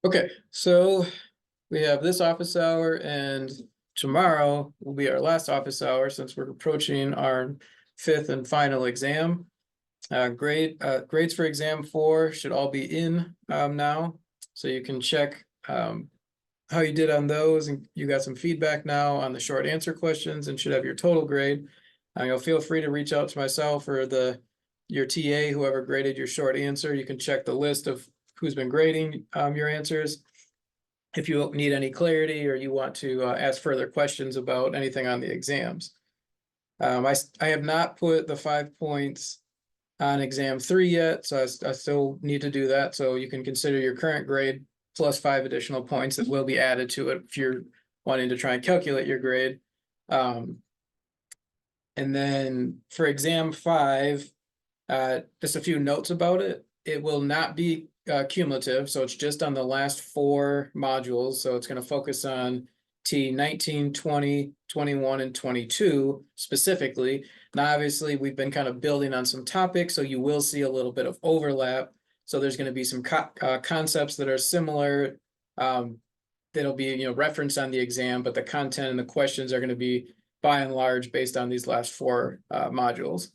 Okay, so we have this office hour and tomorrow will be our last office hour since we're approaching our fifth and final exam. Grades for exam 4 should all be in now, so you can check how you did on those, and you got some feedback now on the short answer questions and should have your total grade. You'll feel free to reach out to myself or your TA, whoever graded your short answer. You can check the list of who's been grading your answers. If you need any clarity or you want to ask further questions about anything on the exams. I have not put the 5 points on exam 3 yet, so I still need to do that. So you can consider your current grade plus 5 additional points that will be added to it if you're wanting to try and calculate your grade. And then for exam 5, just a few notes about it. It will not be cumulative, so it's just on the last 4 modules. So it's going to focus on T19, 20, 21, and 22 specifically. Now, obviously, we've been kind of building on some topics, so you will see a little bit of overlap. So there's going to be some concepts that are similar that'll be referenced on the exam, but the content and the questions are going to be by and large based on these last 4 modules.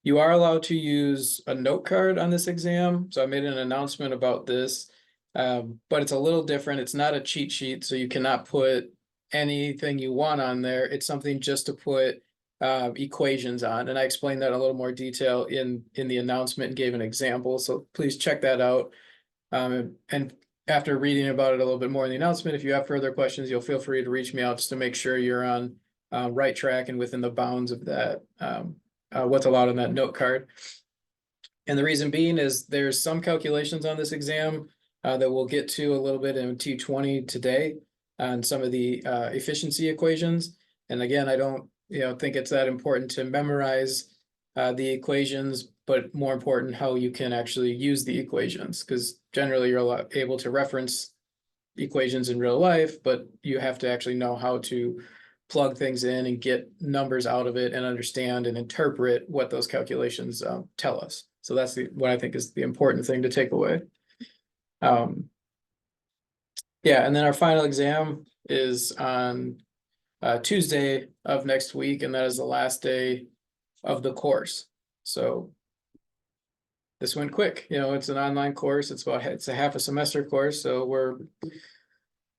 You are allowed to use a note card on this exam. So I made an announcement about this, but it's a little different. It's not a cheat sheet, so you cannot put anything you want on there. It's something just to put equations on. And I explained that in a little more detail in the announcement and gave an example. So please check that out. And after reading about it a little bit more in the announcement, if you have further questions, you'll feel free to reach me out just to make sure you're on right track and within the bounds of that. What's allowed on that note card. And the reason being is there's some calculations on this exam that we'll get to a little bit in T20 today on some of the efficiency equations. And again, I don't think it's that important to memorize the equations, but more important how you can actually use the equations, because generally you're able to reference equations in real life, but you have to actually know how to plug things in and get numbers out of it and understand and interpret what those calculations tell us. So that's what I think is the important thing to take away. Yeah, and then our final exam is on Tuesday of next week, and that is the last day of the course. So this went quick. It's an online course. It's a half a semester course, so we're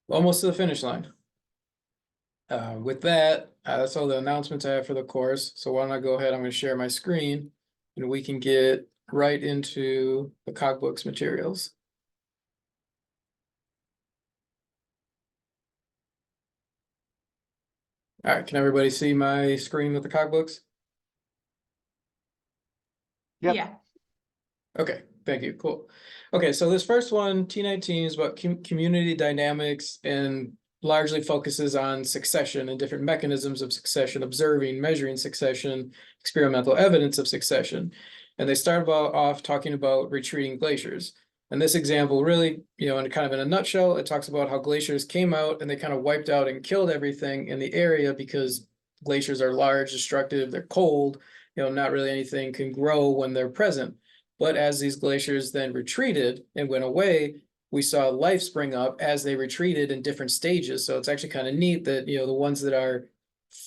almost to the finish line. With that, that's all the announcements I have for the course. So why don't I go ahead, I'm going to share my screen and we can get right into the Cogbooks materials. All right, can everybody see my screen with the Cogbooks? Yep. Yeah. Okay, thank you, cool. Okay, so this first one, T19, is about community dynamics and largely focuses on succession and different mechanisms of succession, observing, measuring succession, experimental evidence of succession. And they start off talking about retreating glaciers. And this example really, in kind of in a nutshell, it talks about how glaciers came out and they kind of wiped out and killed everything in the area because glaciers are large, destructive, they're cold, not really anything can grow when they're present. But as these glaciers then retreated and went away, we saw life spring up as they retreated in different stages. So it's actually kind of neat that, the ones that are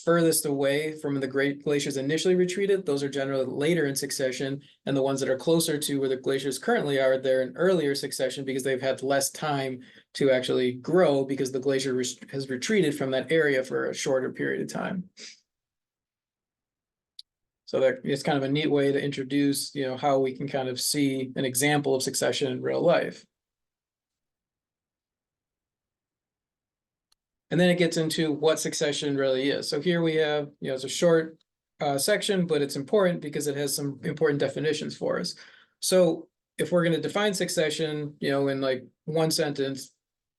furthest away from the great glaciers initially retreated, those are generally later in succession. And the ones that are closer to where the glaciers currently are, they're in earlier succession because they've had less time to actually grow because the glacier has retreated from that area for a shorter period of time. So that it's kind of a neat way to introduce, how we can kind of see an example of succession in real life. And then it gets into what succession really is. So here we have, it's a short section, but it's important because it has some important definitions for us. So if we're going to define succession, in like one sentence,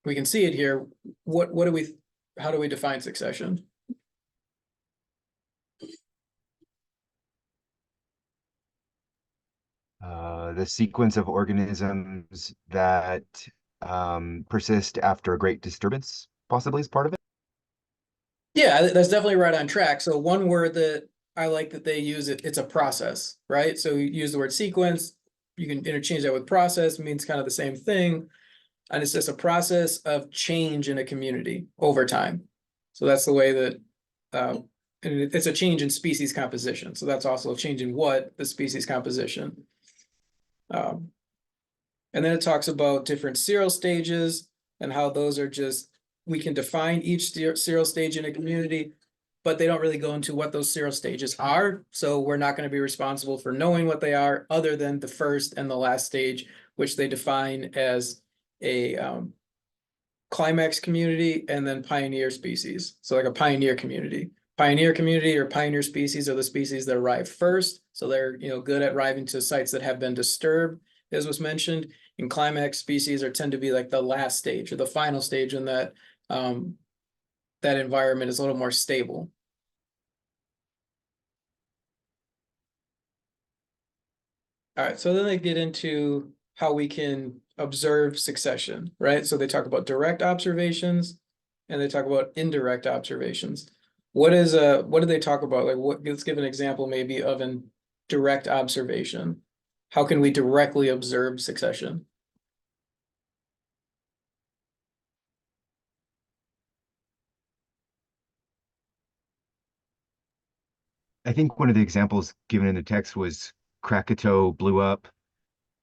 we can see it here. How do we define succession? The sequence of organisms that persist after a great disturbance, possibly, is part of it. Yeah, that's definitely right on track. So one word that I like that they use, it's a process, right? So you use the word sequence. you can interchange that with process, means kind of the same thing. And it's just a process of change in a community over time. So that's the way that, and it's a change in species composition. So that's also a change in what the species composition. Um, and then it talks about different serial stages and how those are just, we can define each serial stage in a community, but they don't really go into what those serial stages are. So we're not going to be responsible for knowing what they are other than the first and the last stage, which they define as a climax community and then pioneer species. So like a pioneer community. Pioneer community or pioneer species are the species that arrive first. So they're, good at arriving to sites that have been disturbed, as was mentioned. And climax species tend to be like the last stage or the final stage in that that environment is a little more stable. All right, so then they get into how we can observe succession, right? So they talk about direct observations and they talk about indirect observations. What do they talk about? Like let's give an example maybe of an direct observation. How can we directly observe succession? I think one of the examples given in the text was Krakatoa blew up,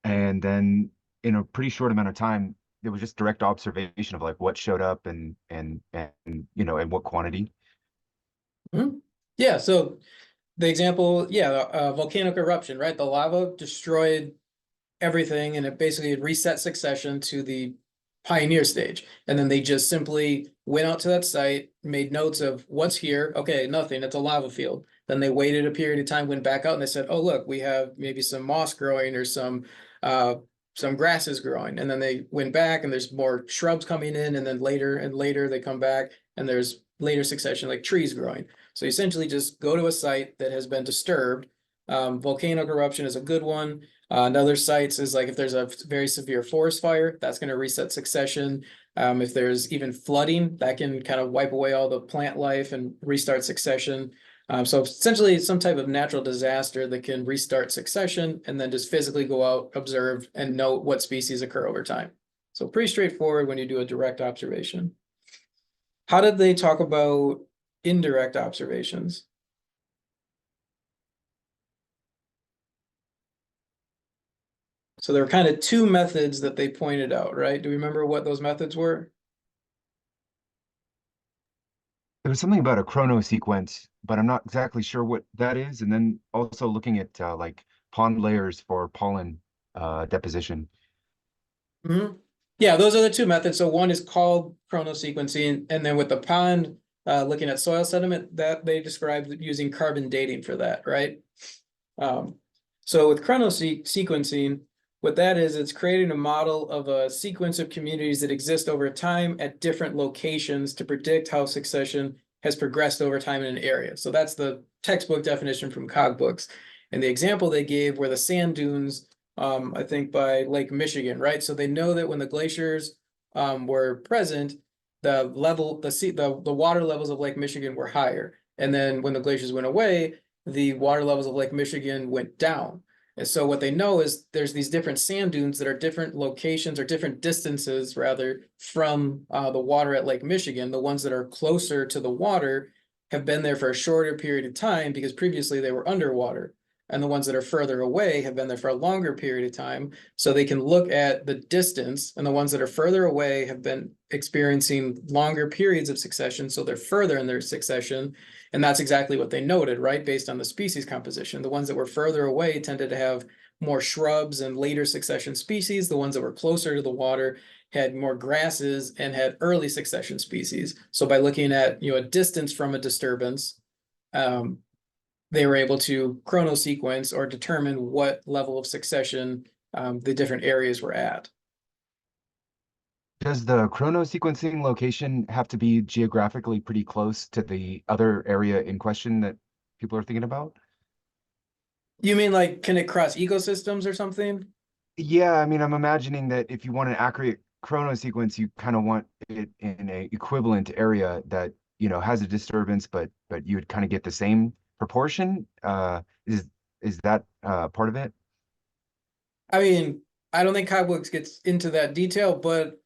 and then in a pretty short amount of time, there was just direct observation of like what showed up and and what quantity. Mhm. Yeah, so the example, yeah, volcanic eruption, right? The lava destroyed everything and it basically reset succession to the pioneer stage. And then they just simply went out to that site, made notes of what's here. Okay, nothing, it's a lava field. Then they waited a period of time, went back out and they said, oh, look, we have maybe some moss growing or some grasses growing. And then they went back and there's more shrubs coming in. And then later and later they come back and there's later succession like trees growing. So essentially just go to a site that has been disturbed. Volcanic eruption is a good one. And other sites is like if there's a very severe forest fire, that's going to reset succession. If there's even flooding, that can kind of wipe away all the plant life and restart succession. So essentially, it's some type of natural disaster that can restart succession and then just physically go out, observe, and note what species occur over time. So pretty straightforward when you do a direct observation. How did they talk about indirect observations? So there were kind of two methods that they pointed out, right? Do we remember what those methods were? There was something about a chrono sequence, but I'm not exactly sure what that is. And then also looking at like pond layers for pollen deposition. Mhm. Yeah, those are the two methods. So one is called chronosequencing, and then with the pond, looking at soil sediment, that they described using carbon dating for that, right? Um, so with chronosequencing, what that is, it's creating a model of a sequence of communities that exist over time at different locations to predict how succession has progressed over time in an area. So that's the textbook definition from Cogbooks. And the example they gave were the sand dunes, I think by Lake Michigan, right? So they know that when the glaciers were present, the level, the water levels of Lake Michigan were higher. And then when the glaciers went away, the water levels of Lake Michigan went down. And so what they know is there's these different sand dunes that are different locations or different distances rather from the water at Lake Michigan. The ones that are closer to the water have been there for a shorter period of time because previously they were underwater. And the ones that are further away have been there for a longer period of time. So they can look at the distance, and the ones that are further away have been experiencing longer periods of succession. So they're further in their succession. And that's exactly what they noted, right? Based on the species composition. The ones that were further away tended to have more shrubs and later succession species. The ones that were closer to the water had more grasses and had early succession species. So by looking at a distance from a disturbance, they were able to chronosequence or determine what level of succession the different areas were at. Does the chrono sequencing location have to be geographically pretty close to the other area in question that people are thinking about? You mean like can it cross ecosystems or something? Yeah, I mean, I'm imagining that if you want an accurate chrono sequence, you kind of want it in a equivalent area that, has a disturbance, but you would kind of get the same proportion. Is that part of it? I mean, I don't think Cogwoods gets into that detail, but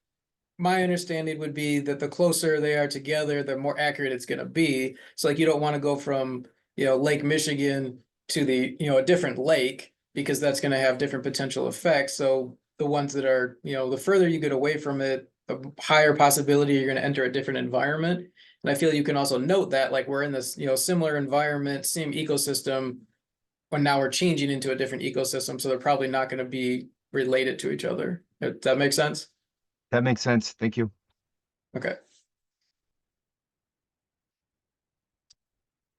my understanding would be that the closer they are together, the more accurate it's going to be. So like you don't want to go from, Lake Michigan to a different lake because that's going to have different potential effects. So the ones that are, the further you get away from it, the higher possibility you're going to enter a different environment. And I feel you can also note that like we're in this, similar environment, same ecosystem, but now we're changing into a different ecosystem. So they're probably not going to be related to each other. Does that make sense? That makes sense. Thank you. Okay.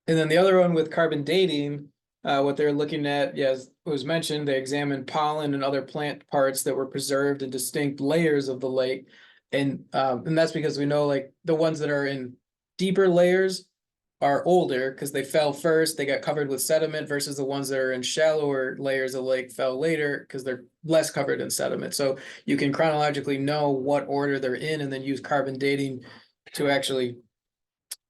And then the other one with carbon dating, what they're looking at, yes, it was mentioned, they examined pollen and other plant parts that were preserved in distinct layers of the lake. And that's because we know like the ones that are in deeper layers are older because they fell first, they got covered with sediment versus the ones that are in shallower layers of the lake fell later because they're less covered in sediment. So you can chronologically know what order they're in and then use carbon dating to actually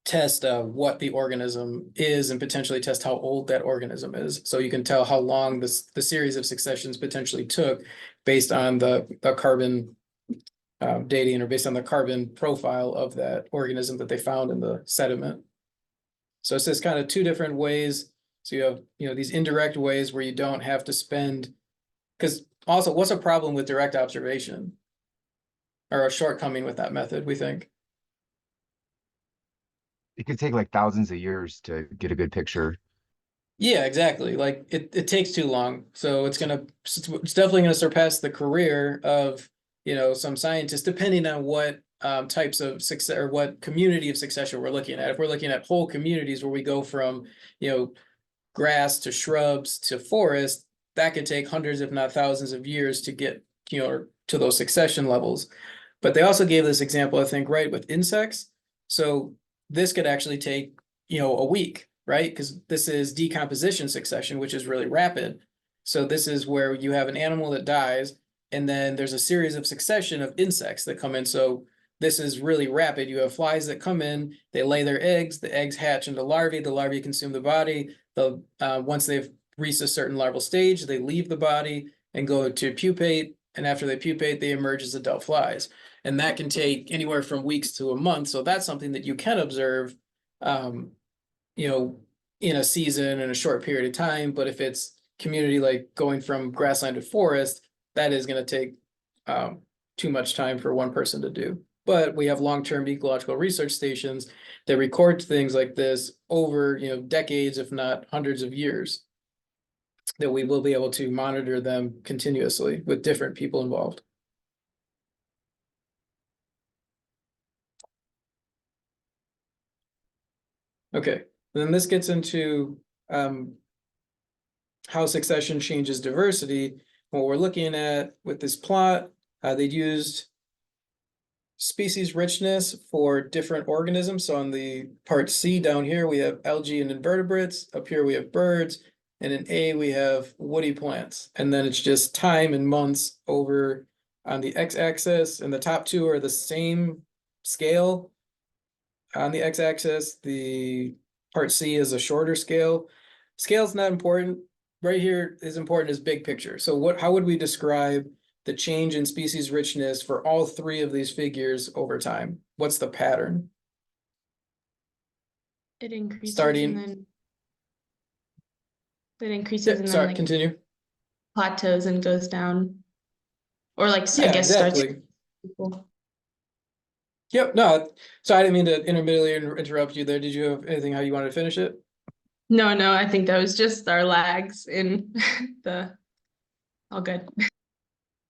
test what the organism is and potentially test how old that organism is. So you can tell how long the series of successions potentially took based on the carbon dating or based on the carbon profile of that organism that they found in the sediment. So it's just kind of two different ways. So you have, these indirect ways where you don't have to spend, because also what's a problem with direct observation or a shortcoming with that method, we think? It could take like thousands of years to get a good picture. Yeah, exactly. Like it takes too long. So it's definitely gonna surpass the career of, some scientists, depending on what types of success or what community of succession we're looking at. If we're looking at whole communities where we go from, you know, grass to shrubs to forest, that could take hundreds, if not thousands of years to get, to those succession levels. But they also gave this example, I think, right, with insects. So this could actually take, a week, right? Because this is decomposition succession, which is really rapid. So this is where you have an animal that dies, and then there's a series of succession of insects that come in. So this is really rapid. You have flies that come in, they lay their eggs, the eggs hatch into larvae, the larvae consume the body. Once they've reached a certain larval stage, they leave the body and go to pupate. And after they pupate, they emerge as adult flies, and that can take anywhere from weeks to a month. So that's something that you can observe, um, you know, in a season in a short period of time. But if it's community like going from grassland to forest, that is going to take um, too much time for one person to do. But we have long-term ecological research stations that record things like this over, decades, if not hundreds of years, that we will be able to monitor them continuously with different people involved. Okay, then this gets into how succession changes diversity. What we're looking at with this plot, they'd used species richness for different organisms. So on the part C down here, we have algae and invertebrates. Up here we have birds. And in A, we have woody plants. And then it's just time and months over on the x-axis. And the top two are the same scale on the x-axis. The part C is a shorter scale. Scale is not important. Right here is important as big picture. So how would we describe the change in species richness for all three of these figures over time? What's the pattern? It increases and Starting, then it increases yeah, and then sorry, like continue. plateaus and goes down. Or like I Yeah, guess starts. exactly. Yep, no, so I didn't mean to intermittently interrupt you there. Did you have anything how you wanted to finish it? No, I think that was just our lags in the all good.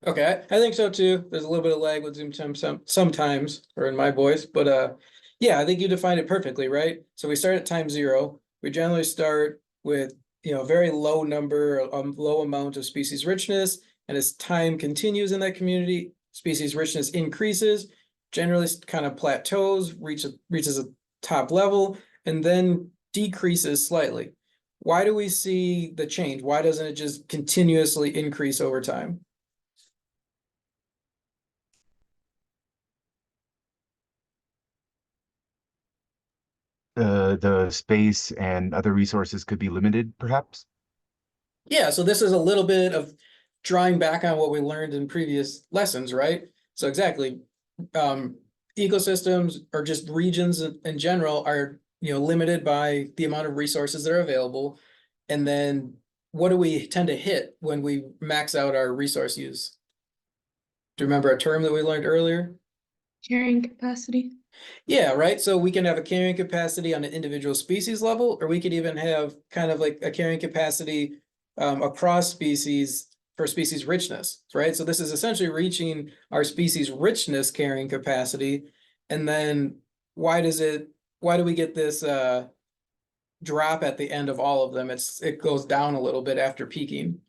Okay, I think so too. There's a little bit of lag with Zoom time sometimes, or in my voice, but yeah, I think you defined it perfectly, right? So we start at time zero. We generally start with, very low number, low amount of species richness, and as time continues in that community, species richness increases, generally kind of plateaus, reaches a top level, and then decreases slightly. Why do we see the change? Why doesn't it just continuously increase over time? The space and other resources could be limited, perhaps. Yeah, so this is a little bit of drawing back on what we learned in previous lessons, right? So exactly, ecosystems or just regions in general are, limited by the amount of resources that are available. And then what do we tend to hit when we max out our resource use? Do you remember a term that we learned earlier? Carrying capacity. Yeah, right. So we can have a carrying capacity on an individual species level, or we could even have kind of like a carrying capacity across species for species richness, right? So this is essentially reaching our species richness carrying capacity. And then why do we get this drop at the end of all of them? It goes down a little bit after peaking.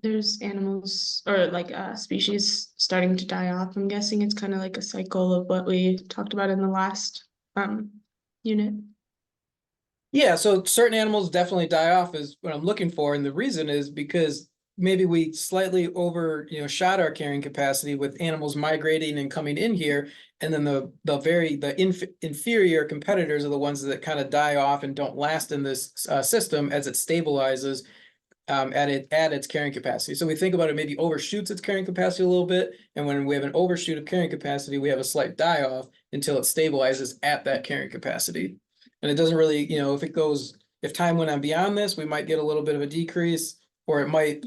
There's animals or like species starting to die off. I'm guessing it's kind of like a cycle of what we talked about in the last unit. Yeah, so certain animals definitely die off is what I'm looking for. And the reason is because maybe we slightly shot our carrying capacity with animals migrating and coming in here. And then the inferior competitors are the ones that kind of die off and don't last in this system as it stabilizes at its carrying capacity. So we think about it, maybe overshoots its carrying capacity a little bit. And when we have an overshoot of carrying capacity, we have a slight die off until it stabilizes at that carrying capacity. And it doesn't really, if time went on beyond this, we might get a little bit of a decrease, or it might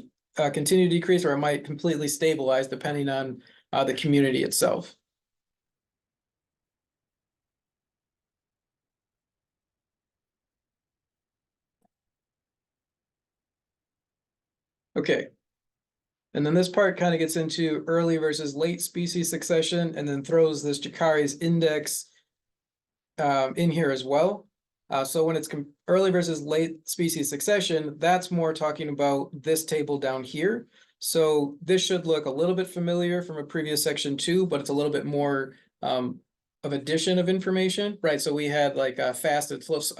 continue to decrease, or it might completely stabilize depending on the community itself. Okay. And then this part kind of gets into early versus late species succession, and then throws this Jacari's index in here as well. So when it's early versus late species succession, that's more talking about this table down here. So this should look a little bit familiar from a previous section too, but it's a little bit more of addition of information, right? So we had like a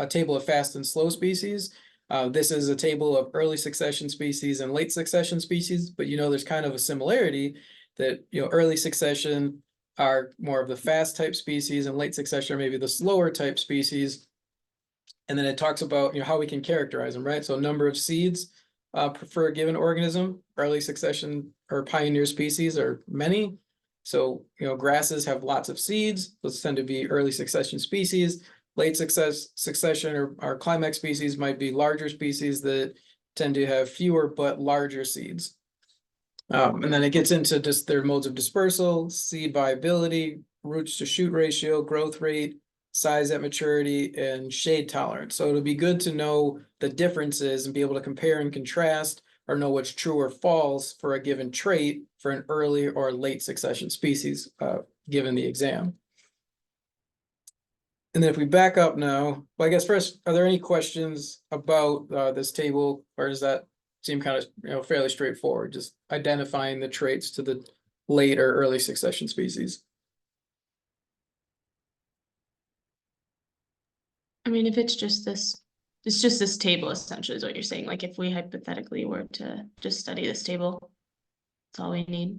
table of fast and slow species. This is a table of early succession species and late succession species, but there's kind of a similarity that early succession are more of the fast type species, and late succession are maybe the slower type species. And then it talks about how we can characterize them, right? So number of seeds for a given organism. Early succession or pioneer species are many. So grasses have lots of seeds. Those tend to be early succession species. Late succession or climax species might be larger species that tend to have fewer but larger seeds. And then it gets into just their modes of dispersal, seed viability, roots to shoot ratio, growth rate, size at maturity, and shade tolerance. So it'll be good to know the differences and be able to compare and contrast, or know what's true or false for a given trait for an early or late succession species, given the exam. And then if we back up now, well, I guess first, are there any questions about this table, or does that seem kind of fairly straightforward, just identifying the traits to the late or early succession species? I mean, if it's just this table essentially is what you're saying. Like if we hypothetically were to just study this table, that's all we need.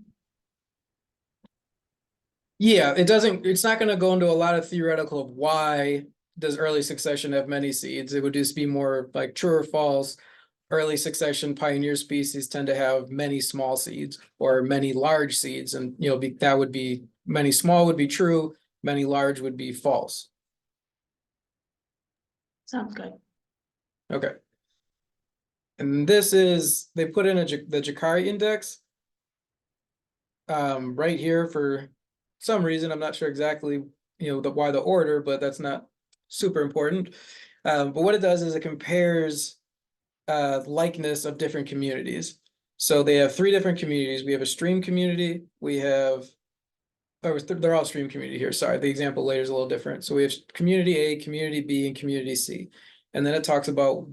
Yeah, it's not going to go into a lot of theoretical of why does early succession have many seeds. It would just be more like true or false. Early succession pioneer species tend to have many small seeds or many large seeds, and that would be many small would be true, many large would be false. Sounds good. Okay. And this is, they put in the Jacari index right here for some reason. I'm not sure exactly, why the order, but that's not super important. But what it does is it compares likeness of different communities. So they have 3 different communities. We have a stream community. We have, they're all stream community here. Sorry, the example later is a little different. So we have community A, community B, and community C. And then it talks about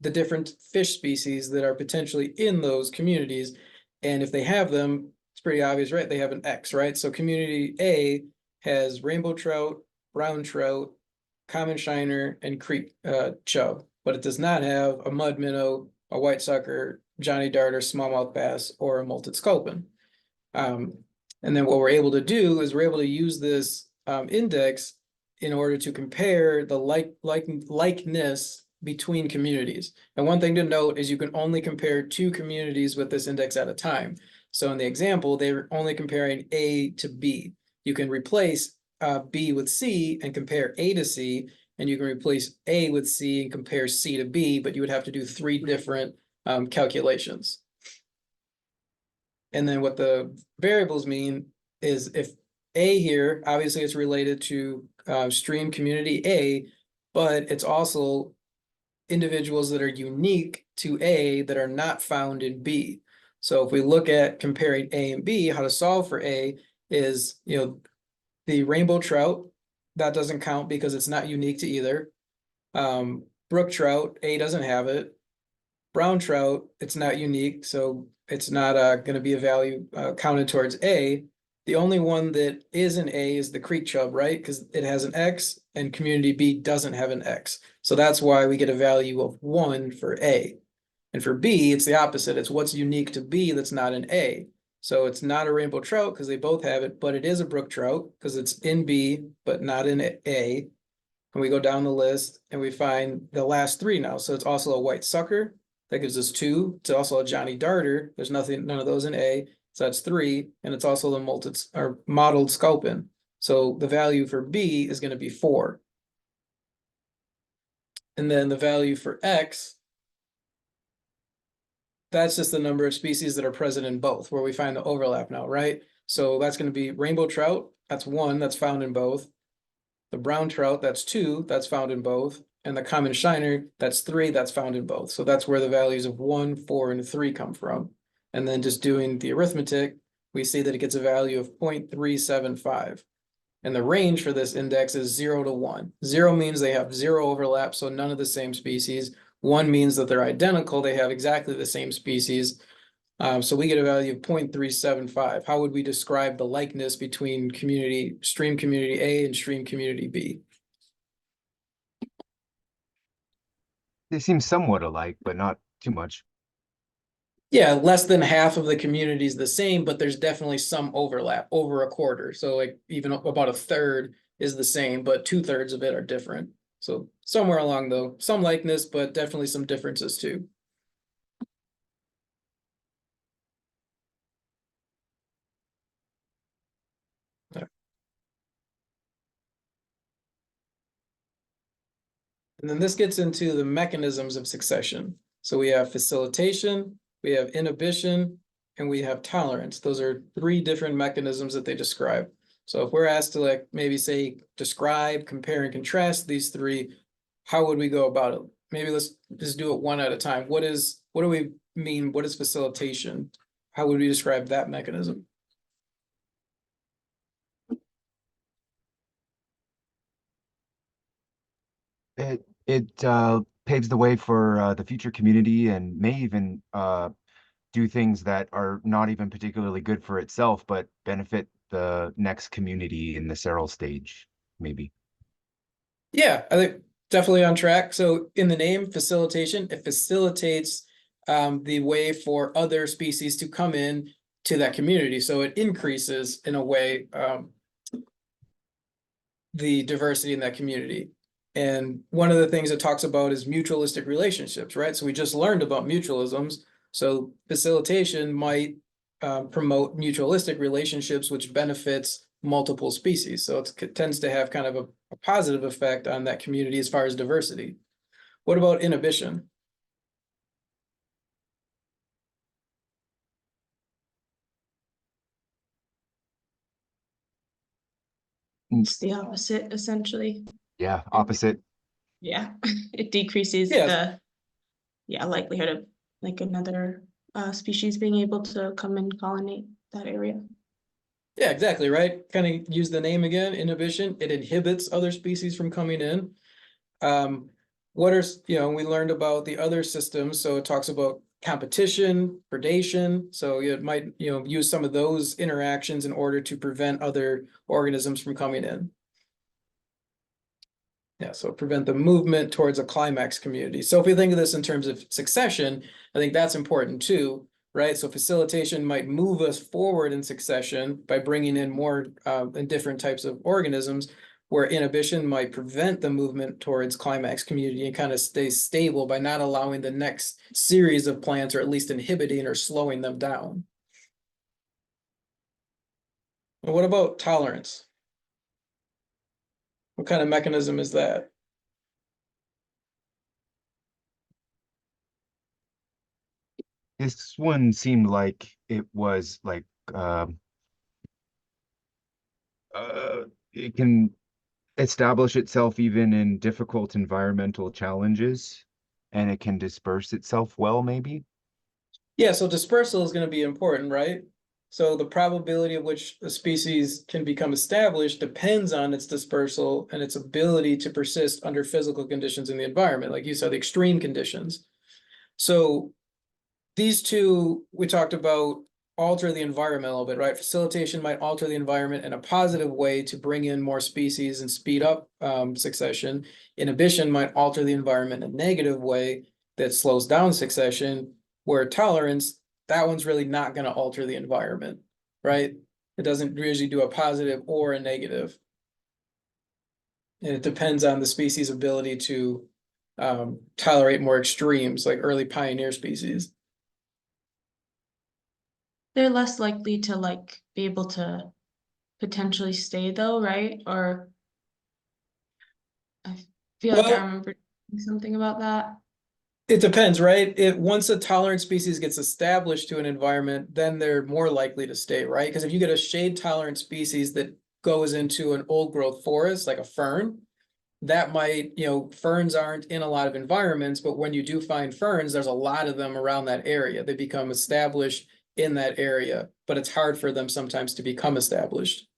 the different fish species that are potentially in those communities. And if they have them, it's pretty obvious, right? They have an X, right? So community A has rainbow trout, brown trout, common shiner, and creek chub, but it does not have a mud minnow, a white sucker, Johnny darter, smallmouth bass, or a molted sculpin. And then what we're able to do is we're able to use this index in order to compare the likeness between communities. And one thing to note is you can only compare two communities with this index at a time. So in the example, they're only comparing A to B. You can replace B with C and compare A to C, and you can replace A with C and compare C to B, but you would have to do three different calculations. And then what the variables mean is if A here, obviously it's related to stream community A, but it's also individuals that are unique to A that are not found in B. So if we look at comparing A and B, how to solve for A is, the rainbow trout, that doesn't count because it's not unique to either. Brook trout, A doesn't have it. Brown trout, it's not unique, so it's not going to be a value counted towards A. The only one that is an A is the creek chub, right? Because it has an X and community B doesn't have an X. So that's why we get a value of 1 for A. And for B, it's the opposite. It's what's unique to B that's not an A. So it's not a rainbow trout because they both have it, but it is a brook trout because it's in B, but not in A. And we go down the list and we find the last three now. So it's also a white sucker. That gives us 2. It's also a Johnny Darter. There's none of those in A. So that's 3. And it's also the mottled sculpin. So the value for B is going to be 4. And then the value for X, that's just the number of species that are present in both, where we find the overlap now, right? So that's going to be rainbow trout. That's 1, that's found in both. The brown trout, that's 2, that's found in both. And the common shiner, that's 3, that's found in both. So that's where the values of 1, 4, and 3 come from. And then just doing the arithmetic, we see that it gets a value of 0.375. And the range for this index is 0 to 1. 0 means they have 0 overlap, so none of the same species. 1 means that they're identical, they have exactly the same species. So we get a value of 0.375. How would we describe the likeness between stream community A and stream community B? They seem somewhat alike, but not too much. Yeah, less than half of the community is the same, but there's definitely some overlap, over a quarter. So like even about a third is the same, but 2/3 of it are different. So somewhere along though, some likeness, but definitely some differences too. And then this gets into the mechanisms of succession. So we have facilitation, we have inhibition, and we have tolerance. Those are 3 different mechanisms that they describe. So if we're asked to like maybe say describe, compare, and contrast these 3, how would we go about it? Maybe let's just do it one at a time. What do we mean? What is facilitation? How would we describe that mechanism? It paves the way for the future community and may even do things that are not even particularly good for itself, but benefit the next community in the seral stage, maybe. Yeah, I think definitely on track. So in the name facilitation, it facilitates the way for other species to come in to that community. So it increases in a way the diversity in that community. And one of the things it talks about is mutualistic relationships, right? So we just learned about mutualisms. So facilitation might promote mutualistic relationships, which benefits multiple species. So it tends to have kind of a positive effect on that community as far as diversity. What about inhibition? It's the opposite, essentially. Yeah, opposite. Yeah, it decreases Yes. the likelihood of like another species being able to come and colonate that area. Yeah, exactly, right? Kind of use the name again, inhibition. It inhibits other species from coming in. What are, we learned about the other systems. So it talks about competition, predation. So it might, use some of those interactions in order to prevent other organisms from coming in. Yeah, so prevent the movement towards a climax community. So if we think of this in terms of succession, I think that's important too, right? So facilitation might move us forward in succession by bringing in more and different types of organisms, where inhibition might prevent the movement towards climax community and kind of stay stable by not allowing the next series of plants, or at least inhibiting or slowing them down. And what about tolerance? What kind of mechanism is that? This one seemed like it was like it can establish itself even in difficult environmental challenges, and it can disperse itself well, maybe. Yeah, so dispersal is going to be important, right? So the probability of which a species can become established depends on its dispersal and its ability to persist under physical conditions in the environment, like you said, the extreme conditions. So these two, we talked about, alter the environment a little bit, right? Facilitation might alter the environment in a positive way to bring in more species and speed up succession. Inhibition might alter the environment in a negative way that slows down succession, where tolerance, that one's really not going to alter the environment, right? It doesn't usually do a positive or a negative. And it depends on the species' ability to tolerate more extremes, like early pioneer species. They're less likely to like be able to potentially stay though, right? Or I feel like I Well, remember something about that. it depends, right? Once a tolerant species gets established to an environment, then they're more likely to stay, right? Because if you get a shade tolerant species that goes into an old growth forest, like a fern, that might, ferns aren't in a lot of environments, but when you do find ferns, there's a lot of them around that area. They become established in that area, but it's hard for them sometimes to become established.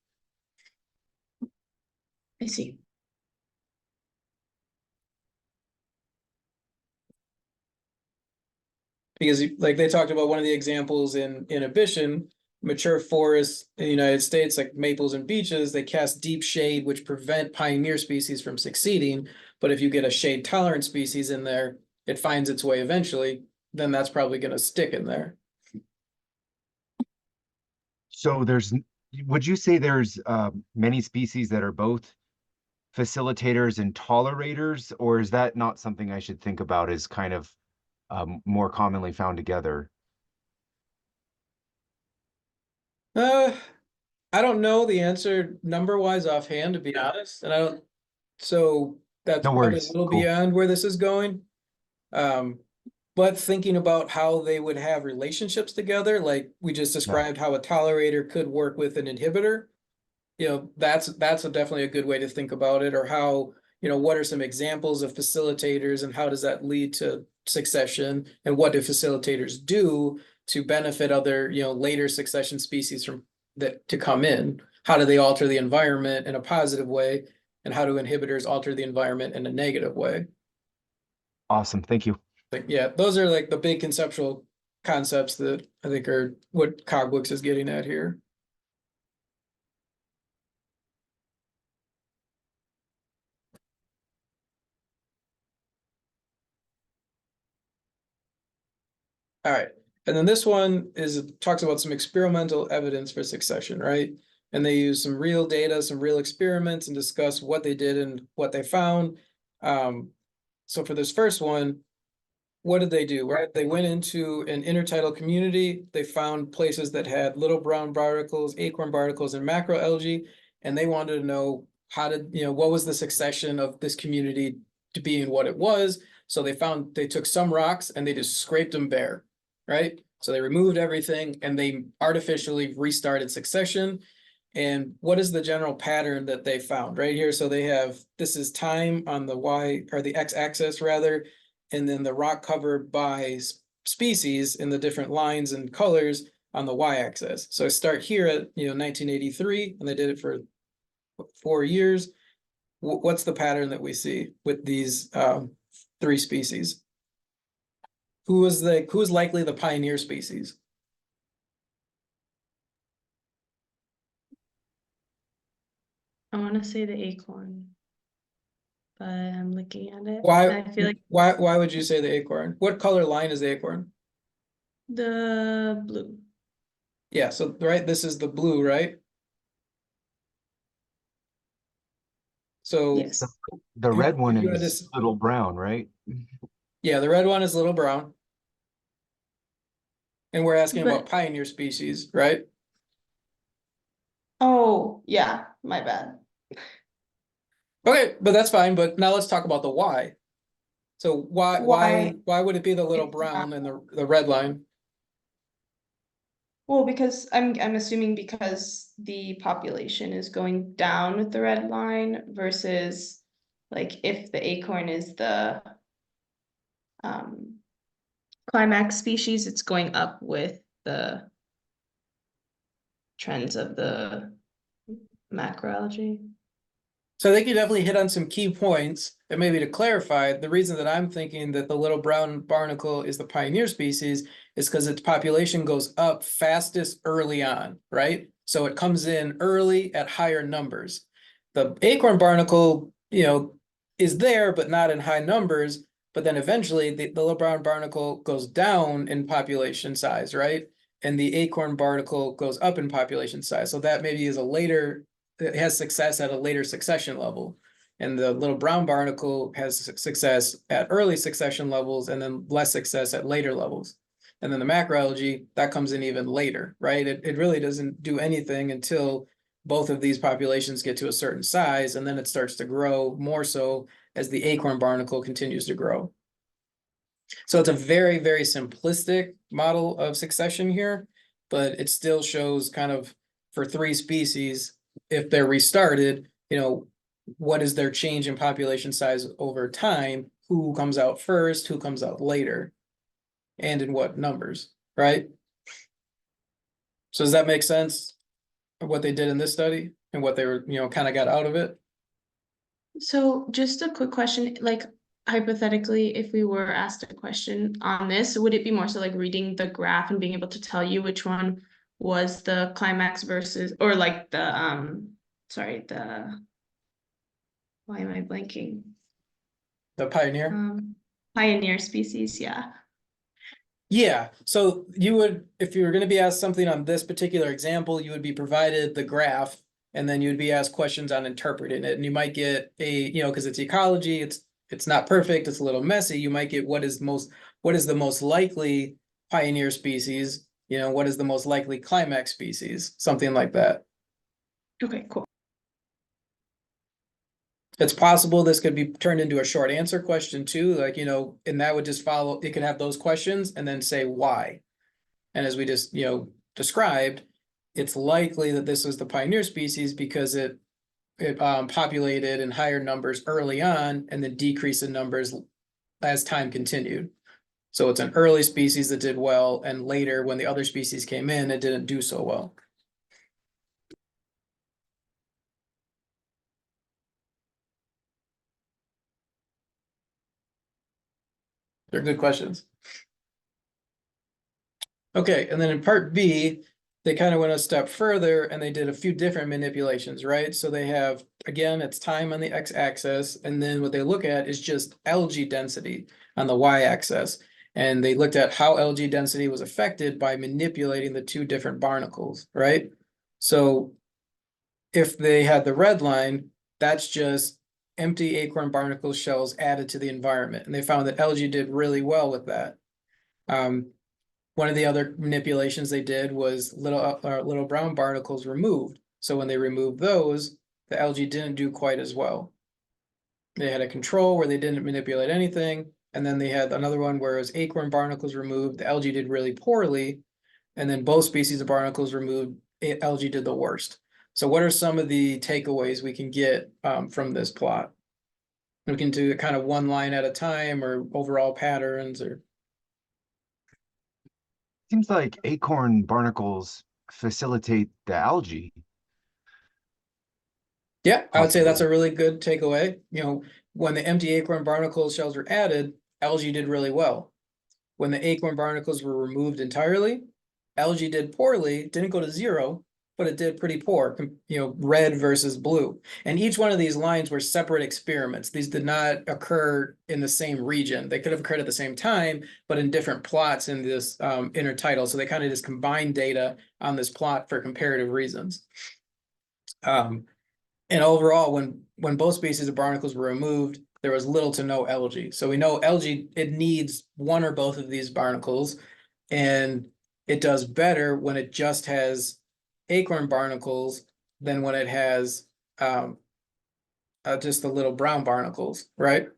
I see. Because like they talked about, one of the examples in inhibition, mature forests in the United States, like maples and beeches, they cast deep shade, which prevent pioneer species from succeeding. But if you get a shade tolerant species in there, it finds its way eventually, then that's probably going to stick in there. So would you say there's many species that are both facilitators and tolerators, or is that not something I should think about as kind of more commonly found together? Uh, I don't know the answer number wise offhand, to be honest. And I don't, so that's No probably a worries. little Cool. beyond where this is going. Um, but thinking about how they would have relationships together, like we just Yeah. described how a tolerator could work with an inhibitor, that's definitely a good way to think about it. Or how, what are some examples of facilitators and how does that lead to succession, and what do facilitators do to benefit other, later succession species from that to come in? How do they alter the environment in a positive way, and how do inhibitors alter the environment in a negative way? Awesome. Thank you. Like, yeah, those are like the big conceptual concepts that I think are what Cogwix is getting at here. All right. And then this one talks about some experimental evidence for succession, right? And they use some real data, some real experiments, and discuss what they did and what they found. So for this first one, what did they do, right? They went into an intertidal community. They found places that had little brown barnacles, acorn barnacles, and macroalgae, and they wanted to know what was the succession of this community to being what it was. So they took some rocks and they just scraped them bare, right? So they removed everything and they artificially restarted succession. And what is the general pattern that they found right here? So this is time on the Y, or the X axis rather, and then the rock cover by species in the different lines and colors on the y-axis. So I start here at 1983, and they did it for 4 years. What's the pattern that we see with these three species? Who is likely the pioneer species? I want to say the acorn, but I'm looking at it. Why And I feel like why would you say the acorn? What color line is the acorn? the blue. Yeah, so right, this is the blue, right? So Yes. The Who- red one who had is this- little brown, right? yeah, the red one is little brown. And we're asking But- about pioneer species, right? Oh, yeah, my bad. Okay, but that's fine. But now let's talk about the why. So Why? why would it be the little It's brown not- and the red line? Well, because I'm assuming because the population is going down with the red line versus like if the acorn is the um climax species, it's going up with the trends of the macroalgae. So I think you definitely hit on some key points. And maybe to clarify, the reason that I'm thinking that the little brown barnacle is the pioneer species is because its population goes up fastest early on, right? So it comes in early at higher numbers. The acorn barnacle, is there, but not in high numbers. But then eventually the little brown barnacle goes down in population size, right? And the acorn barnacle goes up in population size. So that maybe is a later, it has success at a later succession level. And the little brown barnacle has success at early succession levels and then less success at later levels. And then the macroalgae, that comes in even later, right? It really doesn't do anything until both of these populations get to a certain size, and then it starts to grow more so as the acorn barnacle continues to grow. So it's a very, very simplistic model of succession here, but it still shows kind of for three species, if they're restarted, what is their change in population size over time? Who comes out first? Who comes out later? And in what numbers, right? So does that make sense of what they did in this study and what they were, kind of got out of it? So just a quick question, like hypothetically, if we were asked a question on this, would it be more so like reading the graph and being able to tell you which one was the climax versus, or like the, sorry, why am I blanking? The pioneer? Pioneer species, yeah. Yeah, so you would, if you were going to be asked something on this particular example, you would be provided the graph, and then you'd be asked questions on interpreting it, and you might get because it's ecology, it's not perfect, it's a little messy. You might get what is the most likely pioneer species, what is the most likely climax species, something like that. Okay, cool. It's possible this could be turned into a short answer question too, like, and that would just follow, it could have those questions and then say why. And as we just, described, it's likely that this was the pioneer species because it populated in higher numbers early on and then decreased in numbers as time continued. So it's an early species that did well, and later when the other species came in, it didn't do so well. They're good questions. Okay, and then in part B, they kind of went a step further and they did a few different manipulations, right? So they have, again, it's time on the x-axis, and then what they look at is just algae density on the y-axis. And they looked at how algae density was affected by manipulating the two different barnacles, right? So if they had the red line, that's just empty acorn barnacle shells added to the environment. And they found that algae did really well with that. One of the other manipulations they did was little brown barnacles removed. So when they removed those, the algae didn't do quite as well. They had a control where they didn't manipulate anything. And then they had another one where it was acorn barnacles removed, the algae did really poorly. And then both species of barnacles removed, algae did the worst. So what are some of the takeaways we can get from this plot? We can do it kind of one line at a time or overall patterns or. Seems like acorn barnacles facilitate the algae. Yeah, I would say that's a really good takeaway. When the empty acorn barnacle shells were added, algae did really well. When the acorn barnacles were removed entirely, algae did poorly, didn't go to zero, but it did pretty poor, red versus blue. And each one of these lines were separate experiments. These did not occur in the same region. They could have occurred at the same time, but in different plots in this intertidal. So they kind of just combined data on this plot for comparative reasons. And overall, when both species of barnacles were removed, there was little to no algae. So we know algae, it needs one or both of these barnacles, and it does better when it just has acorn barnacles than when it has just the little brown barnacles, right?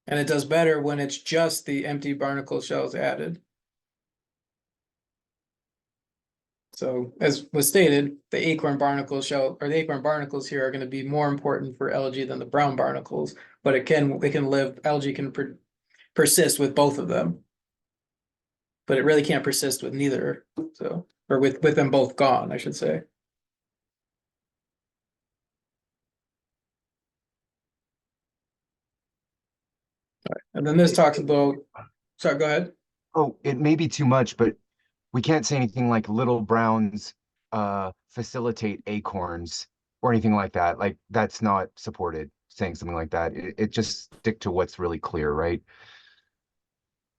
And it does better when it's just the empty barnacle shells added. So as was stated, the acorn barnacle shell or the acorn barnacles here are going to be more important for algae than the brown barnacles, but it can live, algae can persist with both of them. But it really can't persist with neither. So, or with them both gone, I should say. And then this talks about, sorry, go ahead. Oh, it may be too much, but we can't say anything like little browns facilitate acorns or anything like that. Like that's not supported, saying something like that. It just stick to what's really clear, right?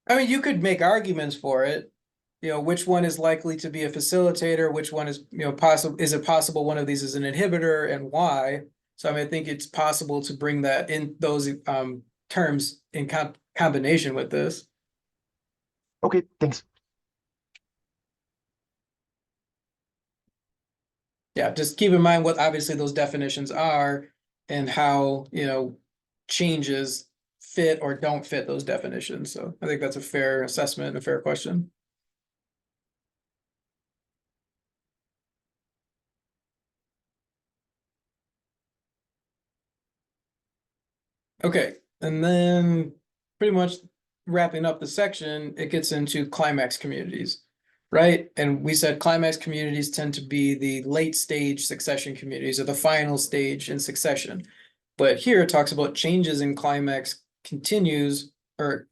I mean, you could make arguments for it. You know, which one is likely to be a facilitator, which one is, you know, possible, is it possible one of these is an inhibitor and why? So I mean, I think it's possible to bring that in those terms in combination with this. Okay, thanks. Yeah, just keep in mind what obviously those definitions are and how, you know, changes fit or don't fit those definitions. So I think that's a fair assessment and a fair question. Okay, and then pretty much wrapping up the section, it gets into climax communities, right? And we said climax communities tend to be the late stage succession communities or the final stage in succession. But here it talks about changes in climax continues or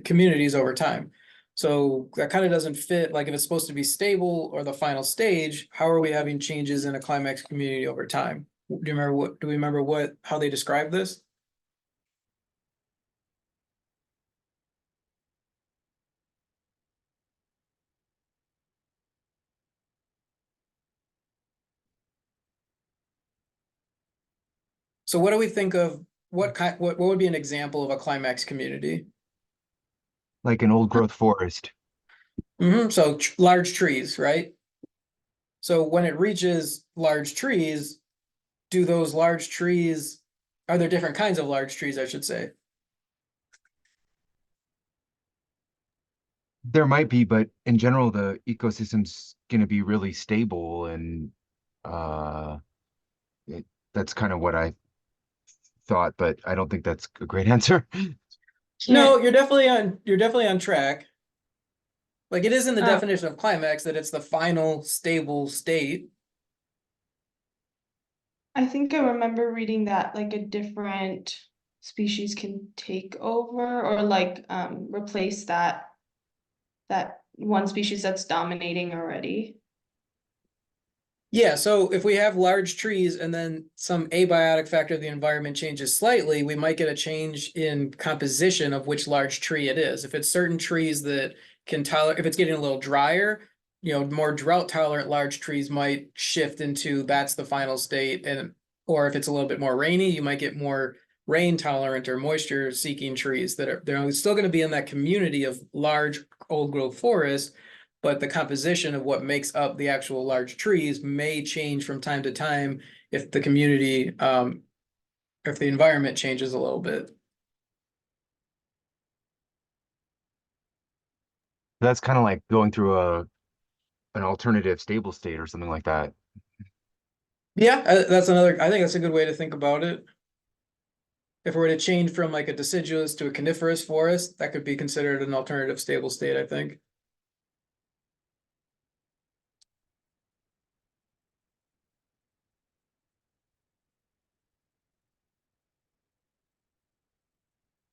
communities over time. So that kind of doesn't fit. Like if it's supposed to be stable or the final stage, how are we having changes in a climax community over time? Do we remember how they describe this? So what do we think of what would be an example of a climax community? Like an old growth forest. So large trees, right? So when it reaches large trees, do those large trees, are there different kinds of large trees, I should say? There might be, but in general, the ecosystem's going to be really stable, and uh, it, that's kind of what I thought, but I don't think that's a great answer. No, Yeah, you're definitely on track. Like it is in the um, definition of climax that it's the final stable state. I think I remember reading that like a different species can take over or like replace that one species that's dominating already. Yeah, so if we have large trees and then some abiotic factor of the environment changes slightly, we might get a change in composition of which large tree it is. If it's certain trees that can tolerate, if it's getting a little drier, you know, more drought tolerant large trees might shift into that's the final state. And or if it's a little bit more rainy, you might get more rain tolerant or moisture seeking trees that are they're still going to be in that community of large old growth forests, but the composition of what makes up the actual large trees may change from time to time if the community, if the environment changes a little bit. That's kind of like going through an alternative stable state or something like that. Yeah, I think that's a good way to think about it. If we were to change from like a deciduous to a coniferous forest, that could be considered an alternative stable state, I think.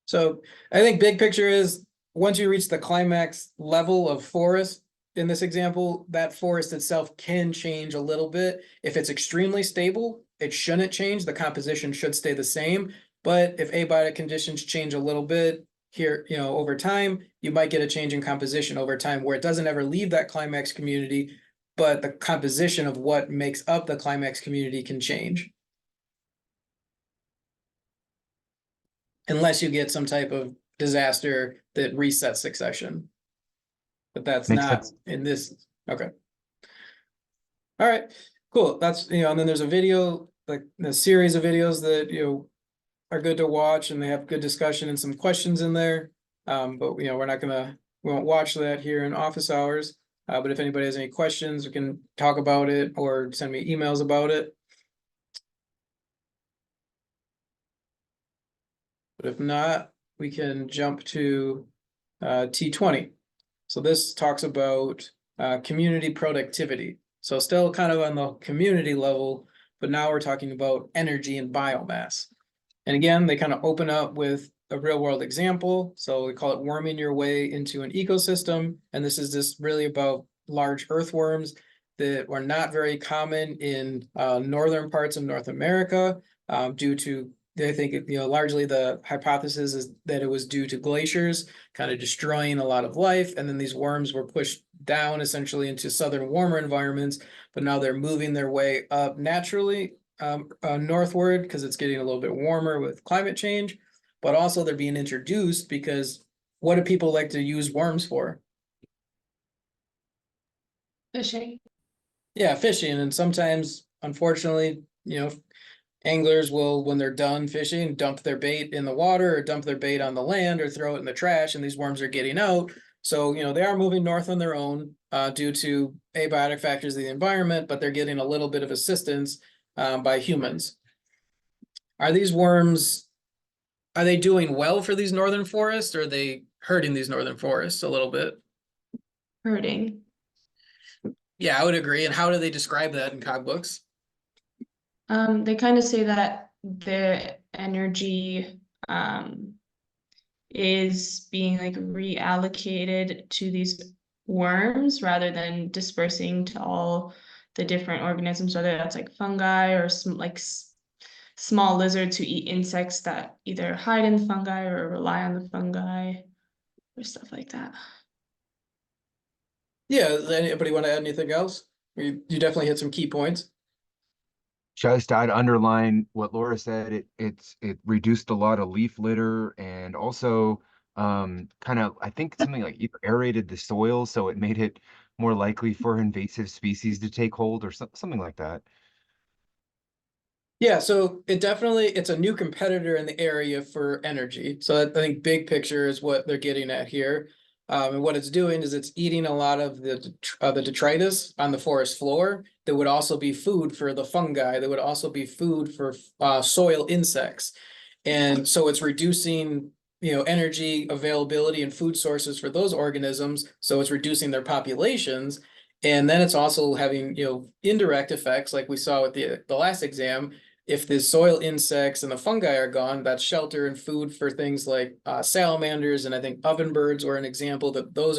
So I think big picture is once you reach the climax level of forest, in this example, that forest itself can change a little bit. If it's extremely stable, it shouldn't change. The composition should stay the same. But if abiotic conditions change a little bit, here, over time, you might get a change in composition over time where it doesn't ever leave that climax community, but the composition of what makes up the climax community can change. Unless you get some type of disaster that resets succession. But that's Makes not sense. in this. Okay. All right, cool. That's, and then there's a video, like a series of videos that, are good to watch, and they have good discussion and some questions in there. But we won't watch that here in office hours. But if anybody has any questions, we can talk about it or send me emails about it. But if not, we can jump to T20. So this talks about community productivity. So still kind of on the community level, but now we're talking about energy and biomass. And again, they kind of open up with a real world example. So we call it worming your way into an ecosystem. And this is just really about large earthworms that were not very common in northern parts of North America due to, I think, largely the hypothesis is that it was due to glaciers kind of destroying a lot of life. And then these worms were pushed down essentially into southern warmer environments, but now they're moving their way up naturally northward because it's getting a little bit warmer with climate change, but also they're being introduced because what do people like to use worms for? Fishing. Yeah, fishing. And sometimes, unfortunately, anglers will, when they're done fishing, dump their bait in the water or dump their bait on the land or throw it in the trash, and these worms are getting out. So, they are moving north on their own due to abiotic factors of the environment, but they're getting a little bit of assistance by humans. Are these worms, are they doing well for these northern forests, or are they hurting these northern forests a little bit? Hurting. Yeah, I would agree. And how do they describe that in cogbooks? They kind of say that the energy is being like reallocated to these worms rather than dispersing to all the different organisms, whether that's like fungi or small lizards who eat insects that either hide in the fungi or rely on the fungi or stuff like that. Yeah, does anybody want to add anything else? You definitely hit some key points. Just I'd underline what Laura said. It reduced a lot of leaf litter and also kind of I think something like either aerated the soil so it made it more likely for invasive species to take hold or something like that. Yeah, so it's a new competitor in the area for energy. So I think big picture is what they're getting at here. And what it's doing is it's eating a lot of the detritus on the forest floor that would also be food for the fungi, that would also be food for soil insects. And so it's reducing, energy availability and food sources for those organisms. So it's reducing their populations. And then it's also having, indirect effects like we saw with the last exam. If the soil insects and the fungi are gone, that's shelter and food for things like salamanders. And I think ovenbirds were an example that those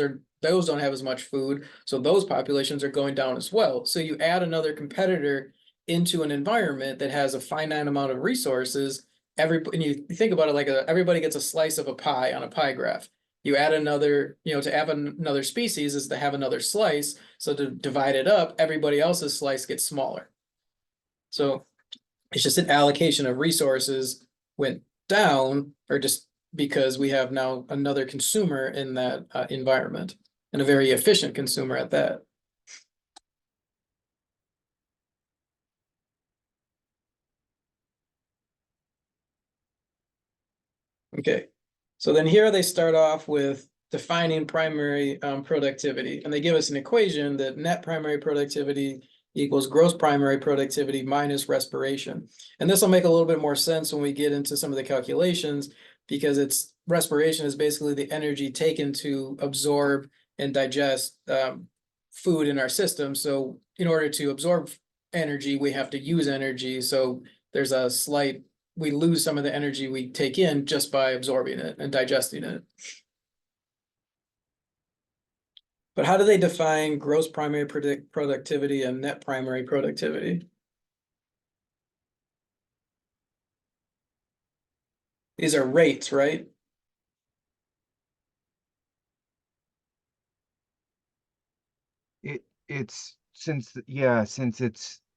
don't have as much food. So those populations are going down as well. So you add another competitor into an environment that has a finite amount of resources. And you think about it like everybody gets a slice of a pie on a pie graph. You add another, to have another species is to have another slice. So to divide it up, everybody else's slice gets smaller. So it's just an allocation of resources went down, or just because we have now another consumer in that environment, and a very efficient consumer at that. Okay, so then here they start off with defining primary productivity, and they give us an equation that net primary productivity equals gross primary productivity minus respiration. And this will make a little bit more sense when we get into some of the calculations, because respiration is basically the energy taken to absorb and digest food in our system. So in order to absorb energy, we have to use energy. So there's we lose some of the energy we take in just by absorbing it and digesting it. But how do they define gross primary productivity and net primary productivity? These are rates, right? since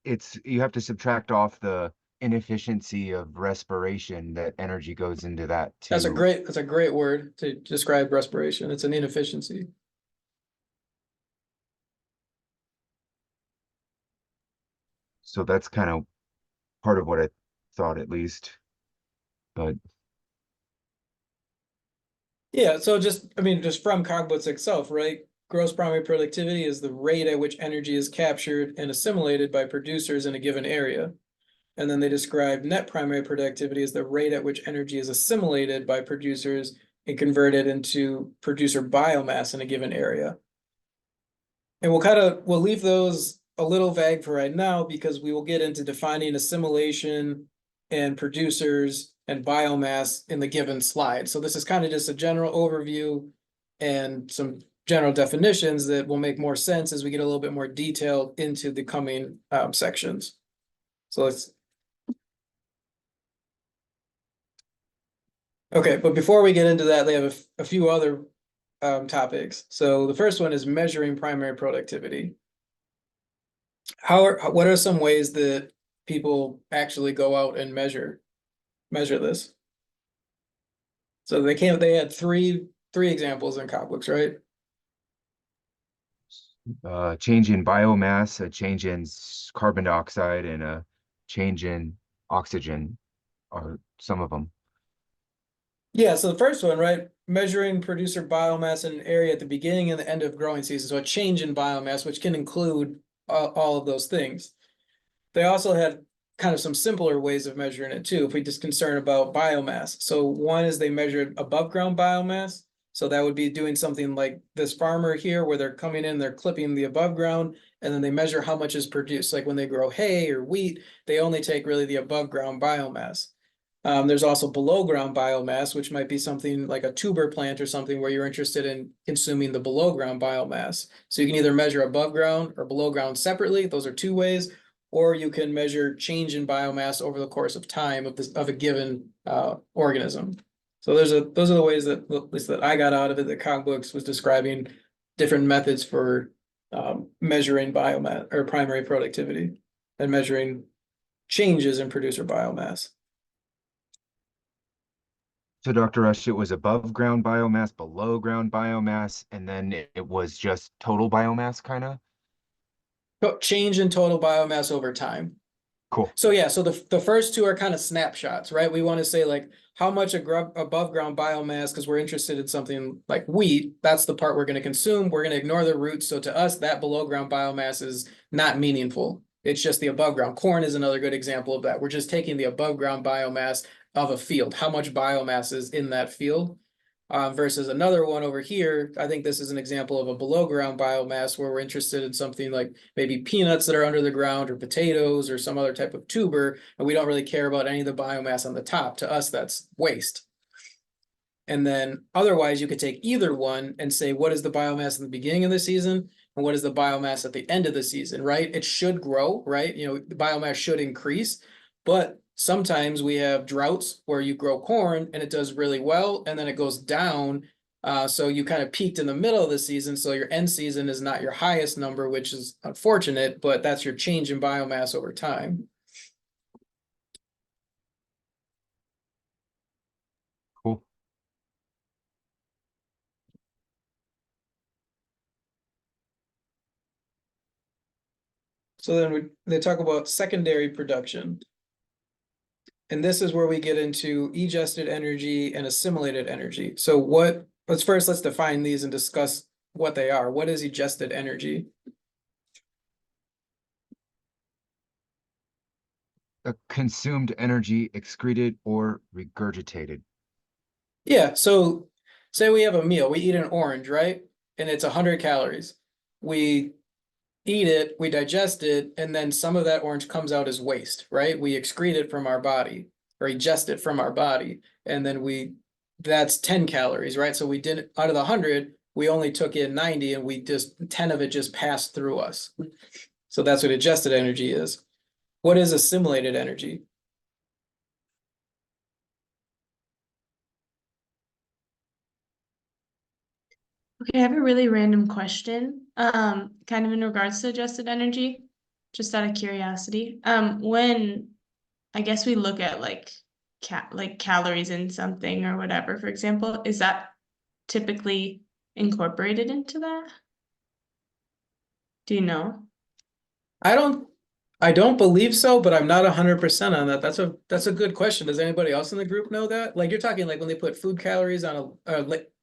it's you have to subtract off the inefficiency of respiration, that energy goes into that too. That's a great word to describe respiration. It's an inefficiency. So that's kind of part of what I thought at least. But Yeah, so I mean, just from Cogbooks itself, right? Gross primary productivity is the rate at which energy is captured and assimilated by producers in a given area. And then they describe net primary productivity as the rate at which energy is assimilated by producers and converted into producer biomass in a given area. And we'll leave those a little vague for right now because we will get into defining assimilation and producers and biomass in the given slide. So this is kind of just a general overview and some general definitions that will make more sense as we get a little bit more detailed into the coming sections. So let's. Okay, but before we get into that, they have a few other topics. So the first one is measuring primary productivity. What are some ways that people actually go out and measure this? So they had three examples in Cogbooks, right? change in biomass, a change in carbon dioxide, and a change in oxygen are some of them. Yeah, so the first one, right? Measuring producer biomass in an area at the beginning and the end of growing season. So a change in biomass, which can include all of those things. They also had kind of some simpler ways of measuring it too, if we just concern about biomass. So one is they measured above ground biomass. So that would be doing something like this farmer here, where they're coming in, they're clipping the above ground, and then they measure how much is produced. Like when they grow hay or wheat, they only take really the above ground biomass. There's also below ground biomass, which might be something like a tuber plant or something where you're interested in consuming the below ground biomass. So you can either measure above ground or below ground separately. Those are two ways. Or you can measure change in biomass over the course of time of a given organism. So those are the ways that, at least that I got out of it, that Cogbooks was describing different methods for measuring biomass or primary productivity and measuring changes in producer biomass. So Dr. Rush, it was above ground biomass, below ground biomass, and then it was just total biomass kind of. Change in total biomass over time. Cool. So yeah, so the first two are kind of snapshots, right? We want to say like how much above ground biomass, because we're interested in something like wheat. That's the part we're going to consume. We're going to ignore the roots. So to us, that below ground biomass is not meaningful. It's just the above ground. Corn is another good example of that. We're just taking the above ground biomass of a field. How much biomass is in that field? Versus another one over here. I think this is an example of a below ground biomass where we're interested in something like maybe peanuts that are under the ground or potatoes or some other type of tuber, and we don't really care about any of the biomass on the top. To us, that's waste. And then otherwise, you could take either one and say, what is the biomass in the beginning of the season? And what is the biomass at the end of the season, right? It should grow, right? The biomass should increase, but sometimes we have droughts where you grow corn and it does really well, and then it goes down. So you kind of peaked in the middle of the season. So your end season is not your highest number, which is unfortunate, but that's your change in biomass over time. Cool. So then they talk about secondary production. And this is where we get into egested energy and assimilated energy. So let's define these and discuss what they are. What is egested energy? Consumed energy excreted or regurgitated. Yeah, so say we have a meal, we eat an orange, right? And it's 100 calories. We eat it, we digest it, and then some of that orange comes out as waste, right? We excrete it from our body or ingest it from our body. And then that's 10 calories, right? So we didn't, out of the 100, we only took in 90 and 10 of it just passed through us. So that's what ingested energy is. What is assimilated energy? Okay, I have a really random question, kind of in regards to adjusted energy, just out of curiosity. When I guess we look at like calories in something or whatever, for example, is that typically incorporated into that? Do you know? I don't believe so, but I'm not 100% on that. That's a good question. Does anybody else in the group know that? Like you're talking like when they put food calories on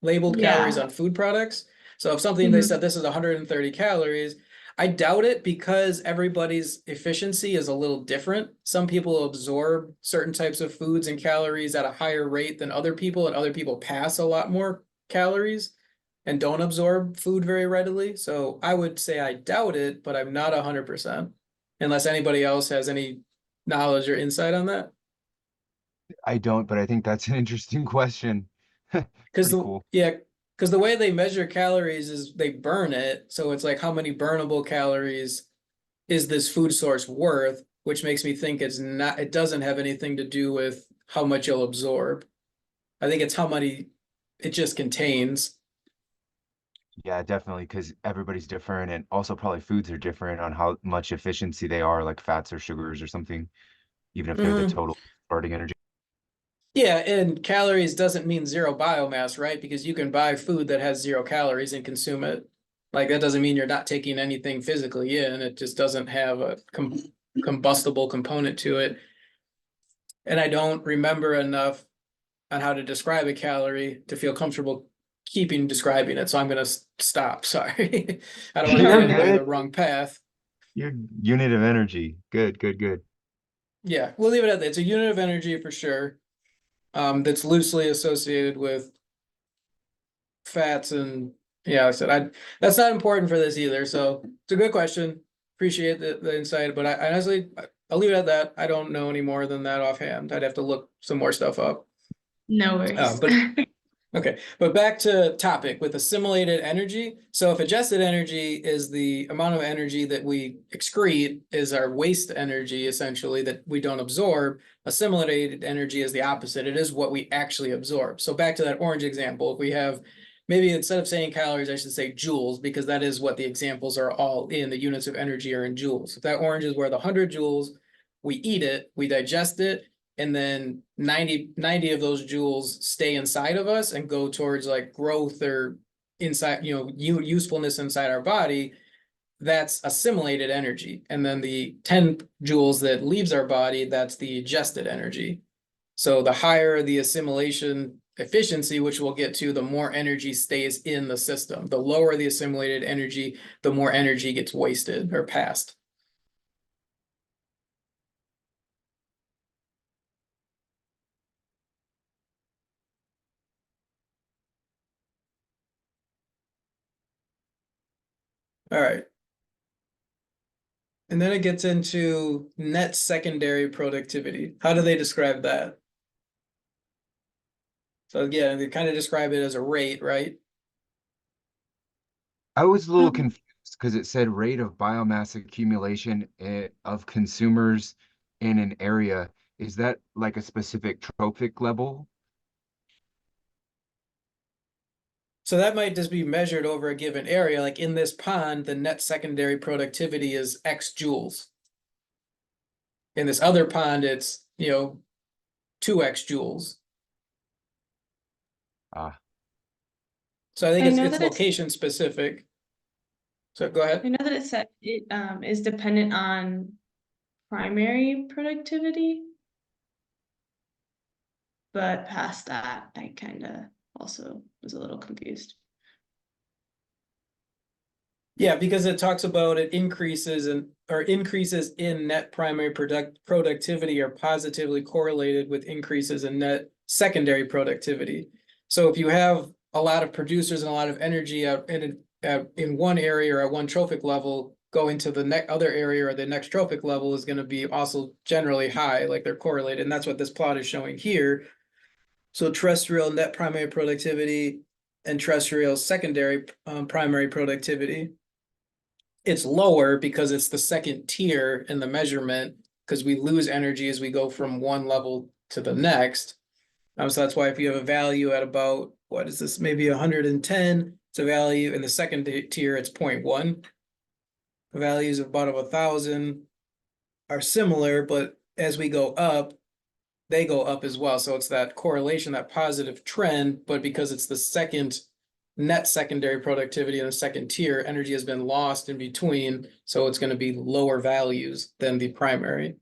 labeled calories Yeah. on food products. So if something they Mhm. said this is 130 calories, I doubt it because everybody's efficiency is a little different. Some people absorb certain types of foods and calories at a higher rate than other people, and other people pass a lot more calories and don't absorb food very readily. So I would say I doubt it, but I'm not 100%. Unless anybody else has any knowledge or insight on that. I don't, but I think that's an interesting question. Because Pretty cool. because the way they measure calories is they burn it. So it's like how many burnable calories is this food source worth, which makes me think it doesn't have anything to do with how much you'll absorb. I think it's how many it just contains. Yeah, definitely, because everybody's different, and also probably foods are different on how much efficiency they are, like fats or sugars or something, even if they're the Mhm. total starting energy. Yeah, and calories doesn't mean zero biomass, right? Because you can buy food that has 0 calories and consume it. Like that doesn't mean you're not taking anything physically in. It just doesn't have a combustible component to it. And I don't remember enough on how to describe a calorie to feel comfortable keeping describing it. So I'm going to stop. Sorry. I don't want to No get You're anybody worries. good. the wrong path. Your unit of energy. Good, good, good. Yeah, we'll leave it at that. It's a unit of energy for sure. That's loosely associated with fats and yeah, I said that's not important for this either. So it's a good question. Appreciate the insight, but I honestly I'll leave it at that. I don't know any more than that offhand. I'd have to look some more stuff up. No worries. But okay, but back to topic with assimilated energy. So if adjusted energy is the amount of energy that we excrete is our waste energy essentially that we don't absorb, assimilated energy is the opposite. It is what we actually absorb. So back to that orange example, if we have maybe instead of saying calories, I should say joules because that is what the examples are all in. The units of energy are in joules. If that orange is worth 100 joules, we eat it, we digest it, and then 90 of those joules stay inside of us and go towards like growth or inside, usefulness inside our body. That's assimilated energy. And then the 10 joules that leaves our body, that's the adjusted energy. So the higher the assimilation efficiency, which we'll get to, the more energy stays in the system. The lower the assimilated energy, the more energy gets wasted or passed. All right. And then it gets into net secondary productivity. How do they describe that? So again, they kind of describe it as a rate, right? I was a little Um, confused because it said rate of biomass accumulation of consumers in an area. Is that like a specific trophic level? So that might just be measured over a given area. Like in this pond, the net secondary productivity is X joules. In this other pond, it's, 2X joules. Ah, So I think I it's know it's that it's location specific. So go ahead. I know that it said it is dependent on primary productivity, but past that, I kind of also was a little confused. Yeah, because it talks about it increases in net primary productivity are positively correlated with increases in net secondary productivity. So if you have a lot of producers and a lot of energy out in one area or at one trophic level, going to the next other area or the next trophic level is going to be also generally high, like they're correlated. And that's what this plot is showing here. So terrestrial net primary productivity and terrestrial secondary primary productivity, it's lower because it's the second tier in the measurement because we lose energy as we go from one level to the next. So that's why if you have a value at about, what is this, maybe 110, It's a value in the second tier, it's 0.1. The values of bottom of 1,000 are similar, but as we go up, they go up as well. So it's that correlation, that positive trend, but because it's the second net secondary productivity in the second tier, energy has been lost in between. So it's going to be lower values than the primary.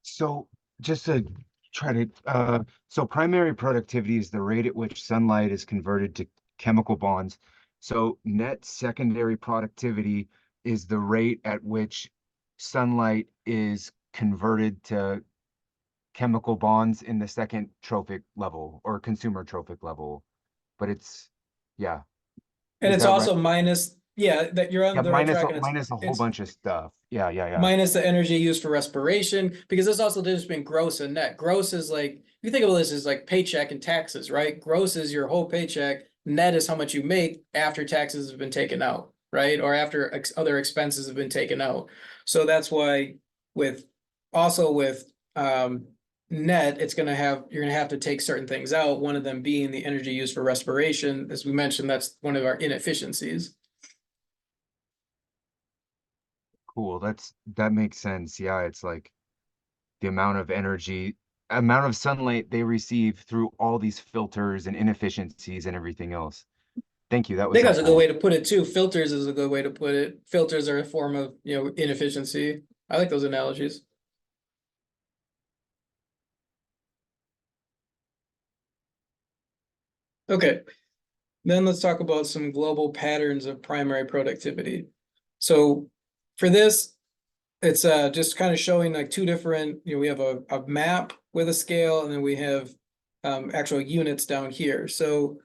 So just to try to, so primary productivity is the rate at which sunlight is converted to chemical bonds. So net secondary productivity is the rate at which sunlight is converted to chemical bonds in the second trophic level or consumer trophic level. But it's, yeah, And is it's that right? also minus, yeah, that you're Yeah, on the right track, and minus a whole it's bunch of stuff. Yeah, yeah, yeah. minus the energy used for respiration, because there's also the difference between gross and net. Gross is like, you think of this as like paycheck and taxes, right? Gross is your whole paycheck. Net is how much you make after taxes have been taken out, right? Or after other expenses have been taken out. So that's why with also with net, it's going to have, you're going to have to take certain things out. One of them being the energy used for respiration. As we mentioned, that's one of our inefficiencies. Cool. That makes sense. Yeah, it's like the amount of sunlight they receive through all these filters and inefficiencies and everything else. Thank you. That I was think that's a good helpful. way to put it too. Filters is a good way to put it. Filters are a form of, inefficiency. I like those analogies. Okay, then let's talk about some global patterns of primary productivity. So for this, it's just kind of showing like two different, we have a map with a scale, and then we have actual units down here. So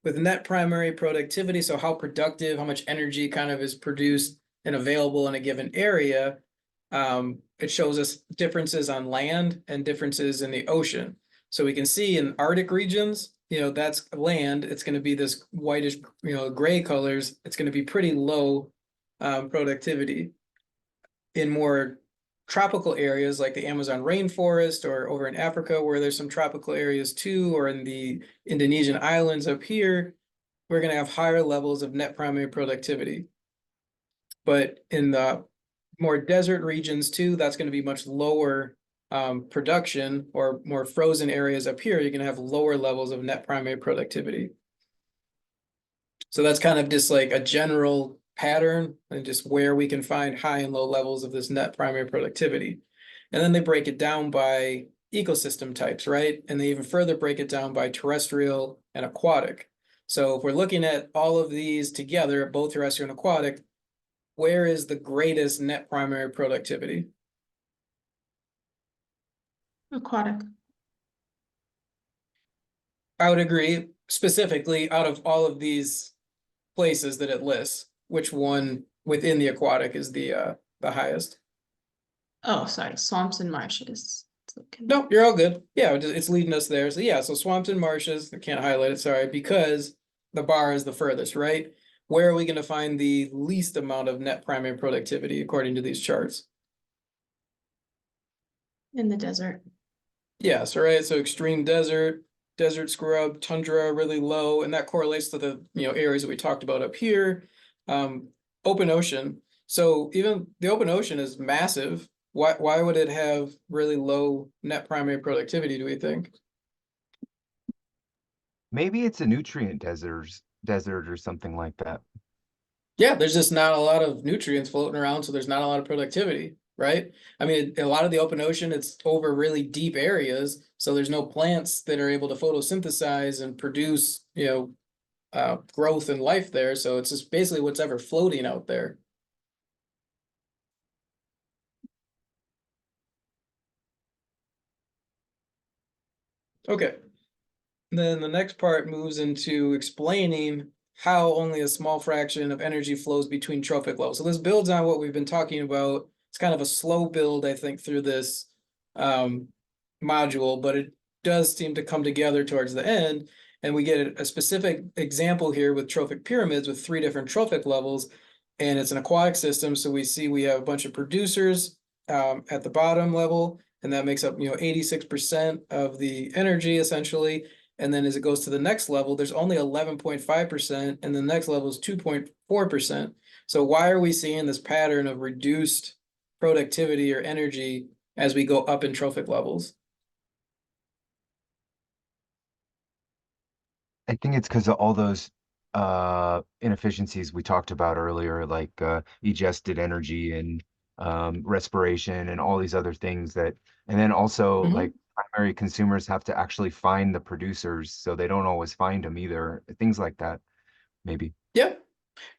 with net primary productivity, so how productive, how much energy kind of is produced and available in a given area, it shows us differences on land and differences in the ocean. So we can see in Arctic regions, that's land, it's going to be this whitish, gray colors, it's going to be pretty low productivity. In more tropical areas like the Amazon rainforest, or over in Africa where there's some tropical areas too, or in the Indonesian islands up here, we're going to have higher levels of net primary productivity. But in the more desert regions too, that's going to be much lower production, or more frozen areas up here, you're going to have lower levels of net primary productivity. So that's kind of just like a general pattern and just where we can find high and low levels of this net primary productivity. And then they break it down by ecosystem types, right? And they even further break it down by terrestrial and aquatic. So if we're looking at all of these together, both terrestrial and aquatic, where is the greatest net primary productivity? Aquatic. I would agree. Specifically, out of all of these places that it lists, which one within the aquatic is the highest? Oh, sorry, swamps and marshes. No, you're all good. Yeah, it's leading us there. So yeah, so swamps and marshes, I can't highlight it, sorry, because the bar is the furthest, right? Where are we going to find the least amount of net primary productivity according to these charts? In the desert. Yeah, so right, so extreme desert, desert scrub, tundra really low, and that correlates to the areas that we talked about up here. Open ocean. So even the open ocean is massive. Why would it have really low net primary productivity, do we think? Maybe it's a nutrient desert or something like that. Yeah, there's just not a lot of nutrients floating around, so there's not a lot of productivity, right? I mean, a lot of the open ocean, it's over really deep areas, so there's no plants that are able to photosynthesize and produce, growth and life there. So it's just basically what's ever floating out there. Okay. Then the next part moves into explaining how only a small fraction of energy flows between trophic levels. So this builds on what we've been talking about. It's kind of a slow build, I think, through this module, but it does seem to come together towards the end. And we get a specific example here with trophic pyramids with 3 different trophic levels. And it's an aquatic system. So we see we have a bunch of producers at the bottom level, and that makes up 86% of the energy essentially. And then as it goes to the next level, there's only 11.5%, and the next level is 2.4%. So why are we seeing this pattern of reduced productivity or energy as we go up in trophic levels? I think it's because of all those inefficiencies we talked about earlier, like egested energy and respiration and all these other things that, and then also like primary consumers have to actually find the producers, so they don't always find them either. Things like that, maybe. Yeah.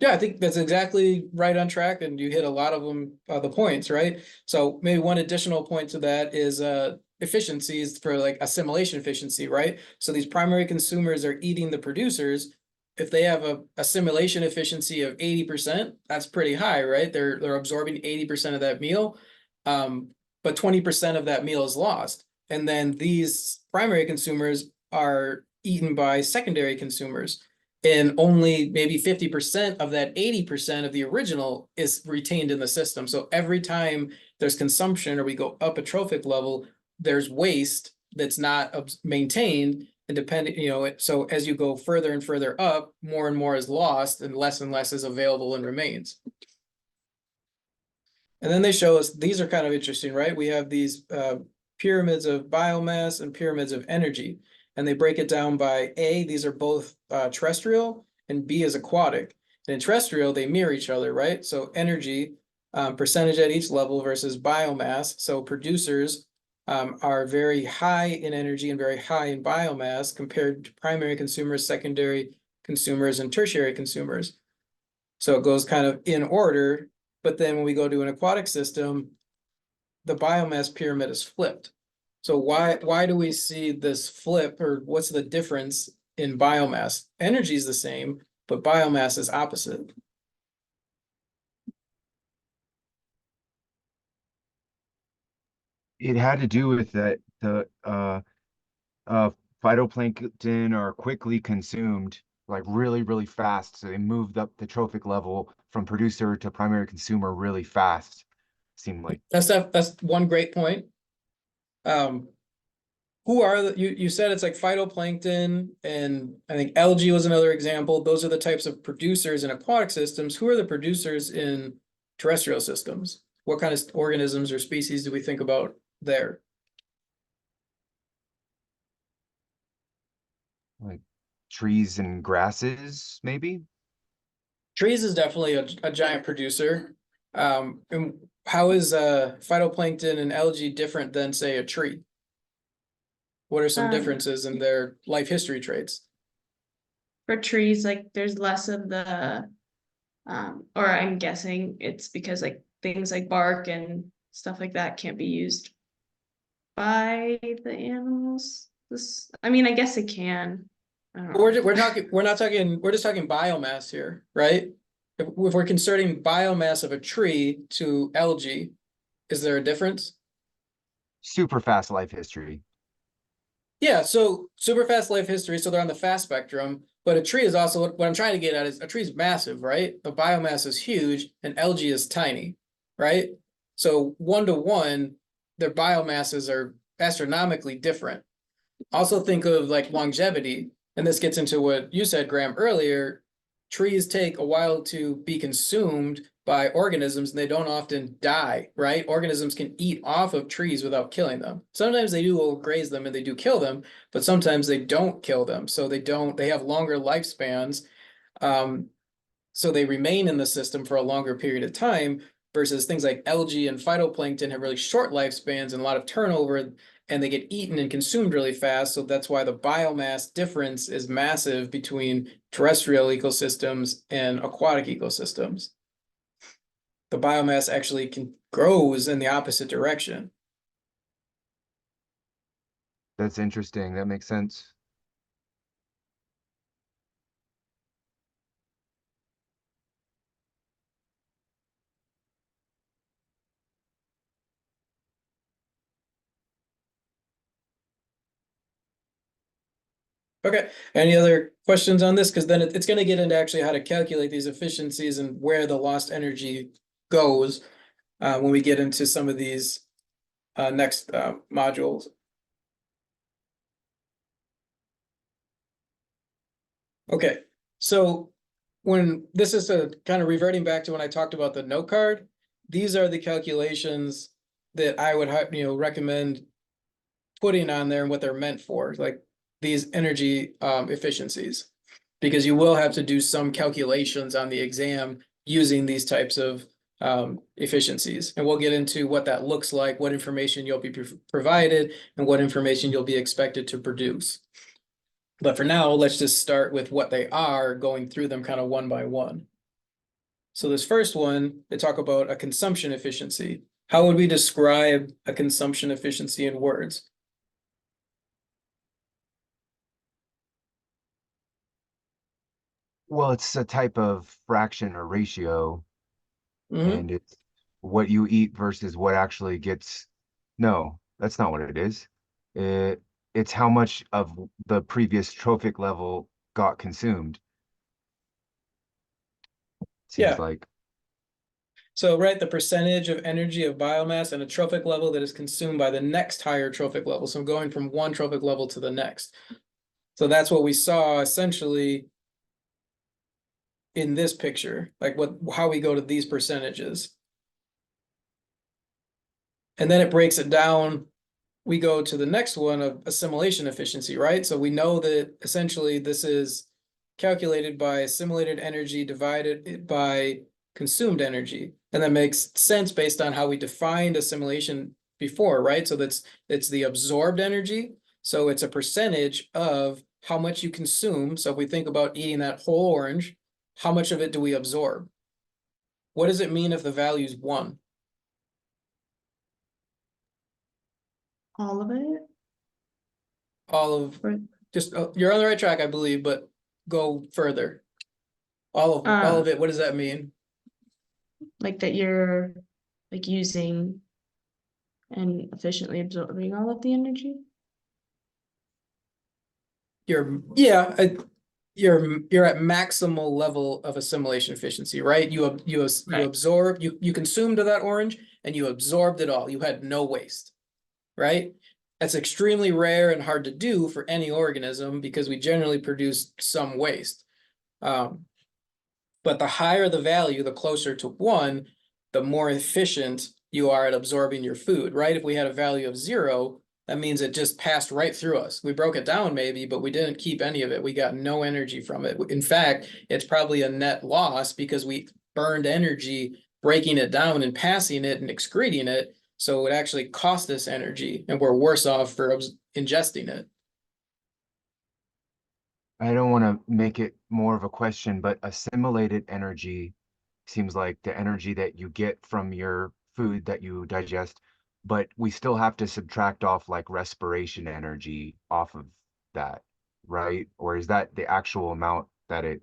Yeah, I think that's exactly right on track, and you hit a lot of them, the points, right? So maybe one additional point to that is efficiencies for like assimilation efficiency, right? So these primary consumers are eating the producers. If they have a assimilation efficiency of 80%, that's pretty high, right? They're absorbing 80% of that meal, but 20% of that meal is lost. And then these primary consumers are eaten by secondary consumers, and only maybe 50% of that 80% of the original is retained in the system. So every time there's consumption or we go up a trophic level, there's waste that's not maintained. And depending, so as you go further and further up, more and more is lost and less is available and remains. And then they show us, these are kind of interesting, right? We have these pyramids of biomass and pyramids of energy. And they break it down by A, these are both terrestrial, and B is aquatic. And in terrestrial, they mirror each other, right? So energy, percentage at each level versus biomass. So producers are very high in energy and very high in biomass compared to primary consumers, secondary consumers, and tertiary consumers. So it goes kind of in order, but then when we go to an aquatic system, the biomass pyramid is flipped. So why do we see this flip, or what's the difference in biomass? Energy is the same, but biomass is opposite. It had to do with that uh phytoplankton are quickly consumed like really fast. So they moved up the trophic level from producer to primary consumer really fast, seemed like. That's one great point. Who are you said it's like phytoplankton, and I think algae was another example. Those are the types of producers in aquatic systems. Who are the producers in terrestrial systems? What kind of organisms or species do we think about there? Like trees and grasses, maybe? Trees is definitely a giant producer. And how is phytoplankton and algae different than, say, a tree? What are some differences in their life history traits? For trees, like there's less of the or I'm guessing it's because like things like bark and stuff like that can't be used by the animals. I mean, I guess it can. I don't know. We're just talking biomass here, right? If we're converting biomass of a tree to algae, is there a difference? Super fast life history. Yeah, so super fast life history, so they're on the fast spectrum, but a tree is also, what I'm trying to get at is a tree is massive, right? The biomass is huge and algae is tiny, right? So 1 to 1, their biomasses are astronomically different. Also think of like longevity, and this gets into what you said, Graham, earlier. Trees take a while to be consumed by organisms, and they don't often die, right? Organisms can eat off of trees without killing them. Sometimes they do overgraze them and they do kill them, but sometimes they don't kill them. So they have longer lifespans. Um, so they remain in the system for a longer period of time, versus things like algae and phytoplankton have really short lifespans and a lot of turnover, and they get eaten and consumed really fast. So that's why the biomass difference is massive between terrestrial ecosystems and aquatic ecosystems. The biomass actually grows in the opposite direction. That's interesting. That makes sense. Okay, any other questions on this? Because then it's going to get into actually how to calculate these efficiencies and where the lost energy goes when we get into some of these next modules. Okay, so when this is a kind of reverting back to when I talked about the note card, these are the calculations that I would, recommend putting on there and what they're meant for, like these energy efficiencies. Because you will have to do some calculations on the exam using these types of efficiencies. And we'll get into what that looks like, what information you'll be provided, and what information you'll be expected to produce. But for now, let's just start with what they are, going through them kind of one by one. So this first one, they talk about a consumption efficiency. How would we describe a consumption efficiency in words? Well, it's a type of fraction or ratio, Mhm. and it's what you eat versus what actually gets. No, that's not what it is. It's how much of the previous trophic level got consumed. Seems Yeah. like. So, right, the percentage of energy of biomass and a trophic level that is consumed by the next higher trophic level. So going from one trophic level to the next. So that's what we saw essentially in this picture, like how we go to these percentages. And then it breaks it down. We go to the next one of assimilation efficiency, right? So we know that essentially this is calculated by assimilated energy divided by consumed energy. And that makes sense based on how we defined assimilation before, right? So it's the absorbed energy. So it's a percentage of how much you consume. So if we think about eating that whole orange, how much of it do we absorb? What does it mean if the value is 1? All of it? All of Or, just you're on the right track, I believe, but go further. All of um, it. What does that mean? like that you're like using and efficiently absorbing all of the energy? You're at maximal level of assimilation efficiency, right? You Right. absorb, you consumed that orange and you absorbed it all. You had no waste, right? That's extremely rare and hard to do for any organism because we generally produce some waste. But the higher the value, the closer to 1, the more efficient you are at absorbing your food, right? If we had a value of 0, that means it just passed right through us. We broke it down maybe, but we didn't keep any of it. We got no energy from it. In fact, it's probably a net loss because we burned energy breaking it down and passing it and excreting it. So it actually cost us energy and we're worse off for ingesting it. I don't want to make it more of a question, but assimilated energy seems like the energy that you get from your food that you digest, but we still have to subtract off like respiration energy off of that, right? Or is that the actual amount that it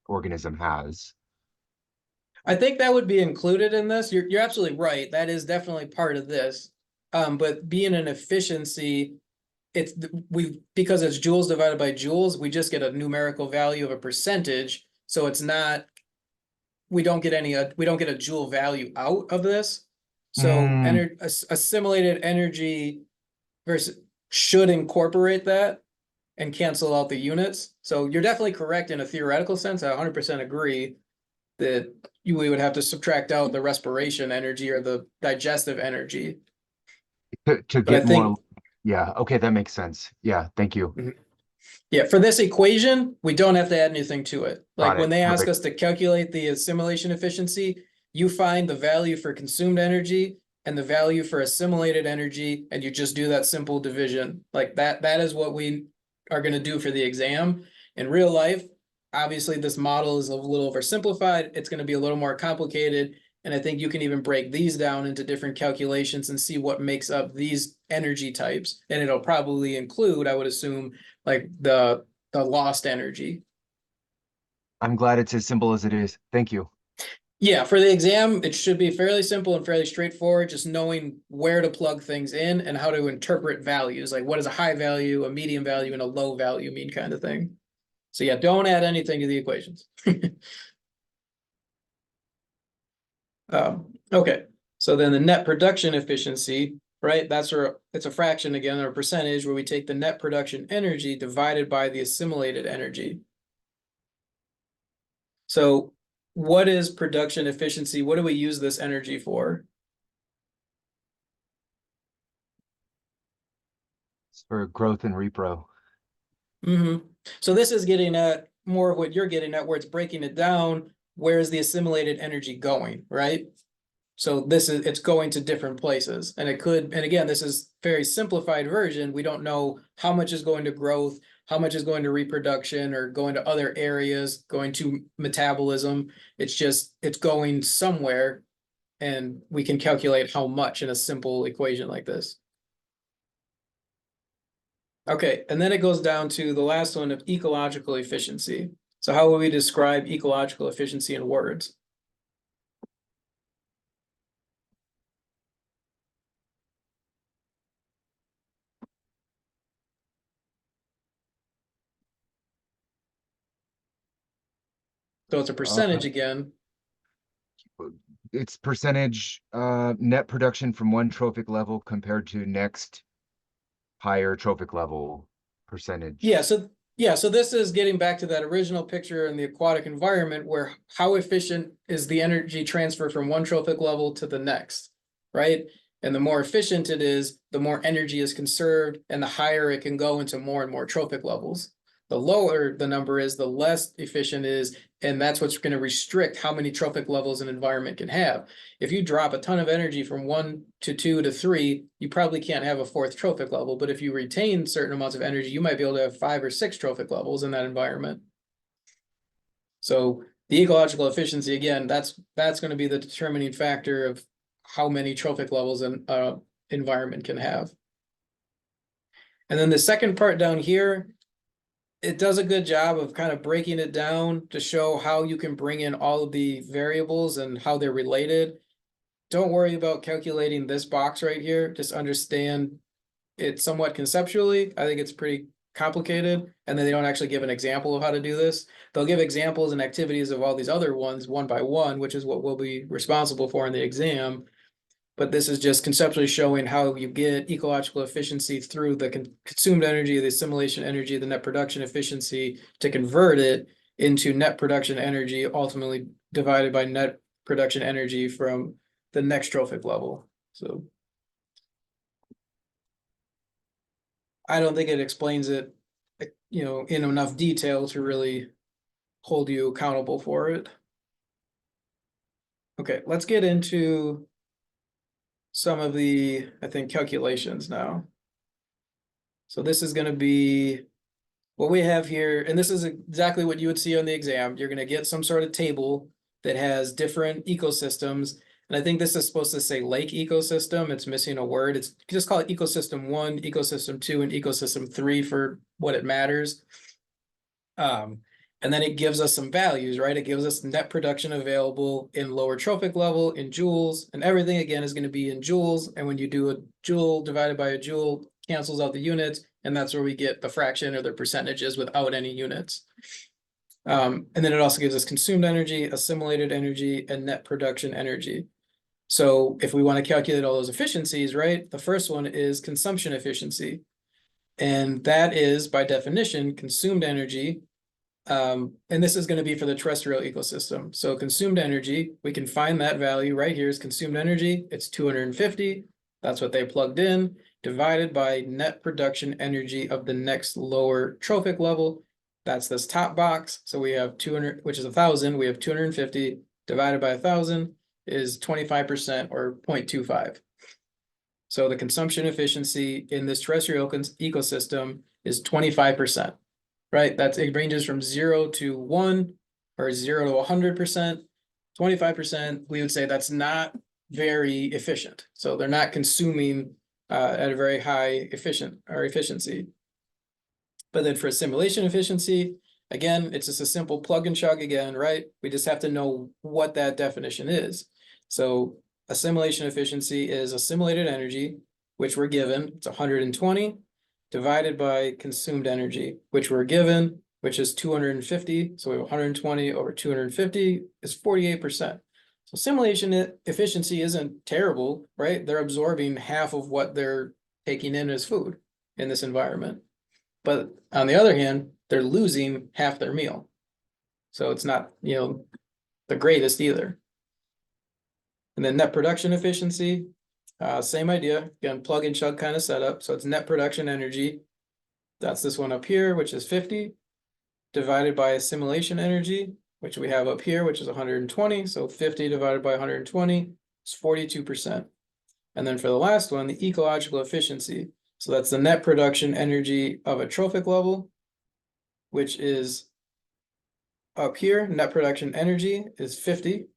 organism has? I think that would be included in this. You're absolutely right. That is definitely part of this. But being an efficiency, it's because it's joules divided by joules, we just get a numerical value of a percentage. So it's not, we don't get a joule value out of this. So Mm, assimilated energy versus should incorporate that and cancel out the units. So you're definitely correct in a theoretical sense. I 100% agree that we would have to subtract out the respiration energy or the digestive energy. to But I get more, think, yeah, okay, that makes sense. Yeah, thank you. yeah, for this equation, we don't have to add anything to it. Like Got when it. they ask Perfect. us to calculate the assimilation efficiency, you find the value for consumed energy and the value for assimilated energy, and you just do that simple division. Like that is what we are going to do for the exam. In real life, obviously, this model is a little oversimplified. It's going to be a little more complicated. And I think you can even break these down into different calculations and see what makes up these energy types. And it'll probably include, I would assume, like the lost energy. I'm glad it's as simple as it is. Thank you. Yeah, for the exam, it should be fairly simple and fairly straightforward, just knowing where to plug things in and how to interpret values. Like what does a high value, a medium value, and a low value mean kind of thing. So yeah, don't add anything to the equations. Okay, so then the net production efficiency, right? That's where it's a fraction again, or a percentage where we take the net production energy divided by the assimilated energy. So what is production efficiency? What do we use this energy for? It's for growth and repro. So this is getting at more of what you're getting at, where it's breaking it down. Where is the assimilated energy going, right? So it's going to different places, and it could, and again, this is very simplified version. We don't know how much is going to growth, how much is going to reproduction, or going to other areas, going to metabolism. It's just, it's going somewhere, and we can calculate how much in a simple equation like this. Okay, and then it goes down to the last one of ecological efficiency. So how would we describe ecological efficiency in words? So it's a percentage again. It's percentage net production from one trophic level compared to next higher trophic level percentage. Yeah, so this is getting back to that original picture in the aquatic environment where how efficient is the energy transfer from one trophic level to the next, right? And the more efficient it is, the more energy is conserved and the higher it can go into more and more trophic levels. The lower the number is, the less efficient it is, and that's what's going to restrict how many trophic levels an environment can have. If you drop a ton of energy from 1 to 2 to 3, you probably can't have a fourth trophic level. But if you retain certain amounts of energy, you might be able to have 5 or 6 trophic levels in that environment. So the ecological efficiency, again, that's going to be the determining factor of how many trophic levels an environment can have. And then the second part down here, it does a good job of kind of breaking it down to show how you can bring in all of the variables and how they're related. Don't worry about calculating this box right here. Just understand it somewhat conceptually. I think it's pretty complicated. And then they don't actually give an example of how to do this. They'll give examples and activities of all these other ones one by one, which is what we'll be responsible for in the exam. But this is just conceptually showing how you get ecological efficiency through the consumed energy, the assimilation energy, the net production efficiency to convert it into net production energy, ultimately divided by net production energy from the next trophic level. So I don't think it explains it, in enough detail to really hold you accountable for it. Okay, let's get into some of the, I think, calculations now. So this is going to be what we have here, and this is exactly what you would see on the exam. You're going to get some sort of table that has different ecosystems. And I think this is supposed to say lake ecosystem. It's missing a word. It's just call it ecosystem 1, ecosystem 2, and ecosystem 3 for what it matters. And then it gives us some values, right? It gives us net production available in lower trophic level in joules, and everything again is going to be in joules. And when you do a joule divided by a joule, cancels out the units, and that's where we get the fraction or the percentages without any units. And then it also gives us consumed energy, assimilated energy, and net production energy. So if we want to calculate all those efficiencies, right, the first one is consumption efficiency. And that is, by definition, consumed energy. And this is going to be for the terrestrial ecosystem. So consumed energy, we can find that value right here is consumed energy. It's 250. That's what they plugged in, divided by net production energy of the next lower trophic level. That's this top box. So we have 200, which is 1,000. We have 250 divided by 1,000 is 25% or 0.25. So the consumption efficiency in this terrestrial ecosystem is 25. Right? It ranges from 0 to 1 or 0 to 100%. 25%, we would say that's not very efficient. So they're not consuming at a very high efficiency. But then for assimilation efficiency, again, it's just a simple plug and chug again, right? We just have to know what that definition is. So assimilation efficiency is assimilated energy, which we're given, it's 120. Divided by consumed energy, which we're given, which is 250. So we have 120 over 250 is 48%. So assimilation efficiency isn't terrible, right? They're absorbing half of what they're taking in as food in this environment. But on the other hand, they're losing half their meal. So it's not, the greatest either. And then net production efficiency, same idea, again, plug and chug kind of setup. So it's net production energy. That's this one up here, which is 50, divided by assimilation energy, which we have up here, which is 120. So 50 divided by 120 is 42%. And then for the last one, the ecological efficiency. So that's the net production energy of a trophic level, which is up here. Net production energy is 50,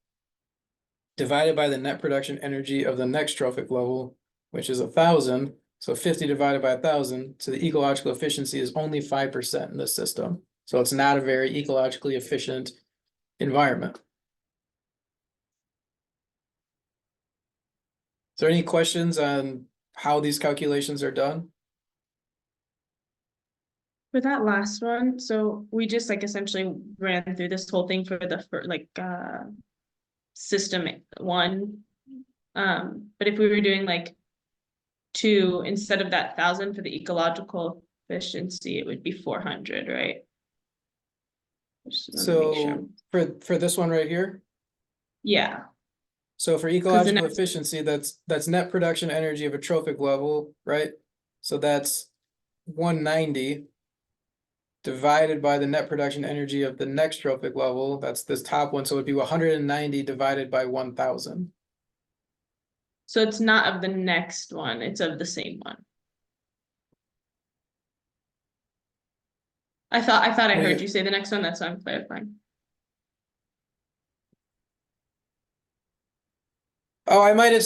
divided by the net production energy of the next trophic level, which is 1,000. So 50 divided by 1,000. So the ecological efficiency is only 5% in this system. So it's not a very ecologically efficient environment. Is there any questions on how these calculations are done? For that last one, so we just like essentially ran through this whole thing for the system one. But if we were doing like two instead of that 1,000 for the ecological efficiency, it would be 400, right? Just wanna make sure. So for this one right here, Yeah, so for ecological next- efficiency, that's net production energy of a trophic level, right? So that's 190 divided by the net production energy of the next trophic level. That's this top one, so it'd be 190 divided by 1,000. so it's not of the next one, it's of the same one. I thought I heard you say the next one, that's why I'm clarifying. Oh, I might have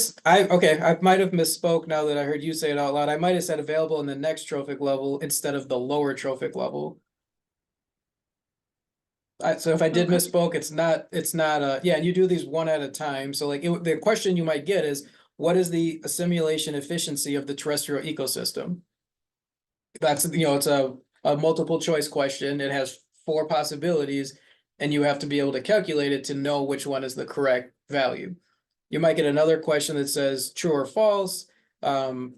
misspoke now that I heard you say it out loud. I might have said available in the next trophic level instead of the lower trophic level. So if I did Okay. misspoke, it's not, yeah, you do these one at a time. So like the question you might get is, what is the assimilation efficiency of the terrestrial ecosystem? That's, it's a multiple choice question. It has 4 possibilities and you have to be able to calculate it to know which one is the correct value. You might get another question that says true or false. The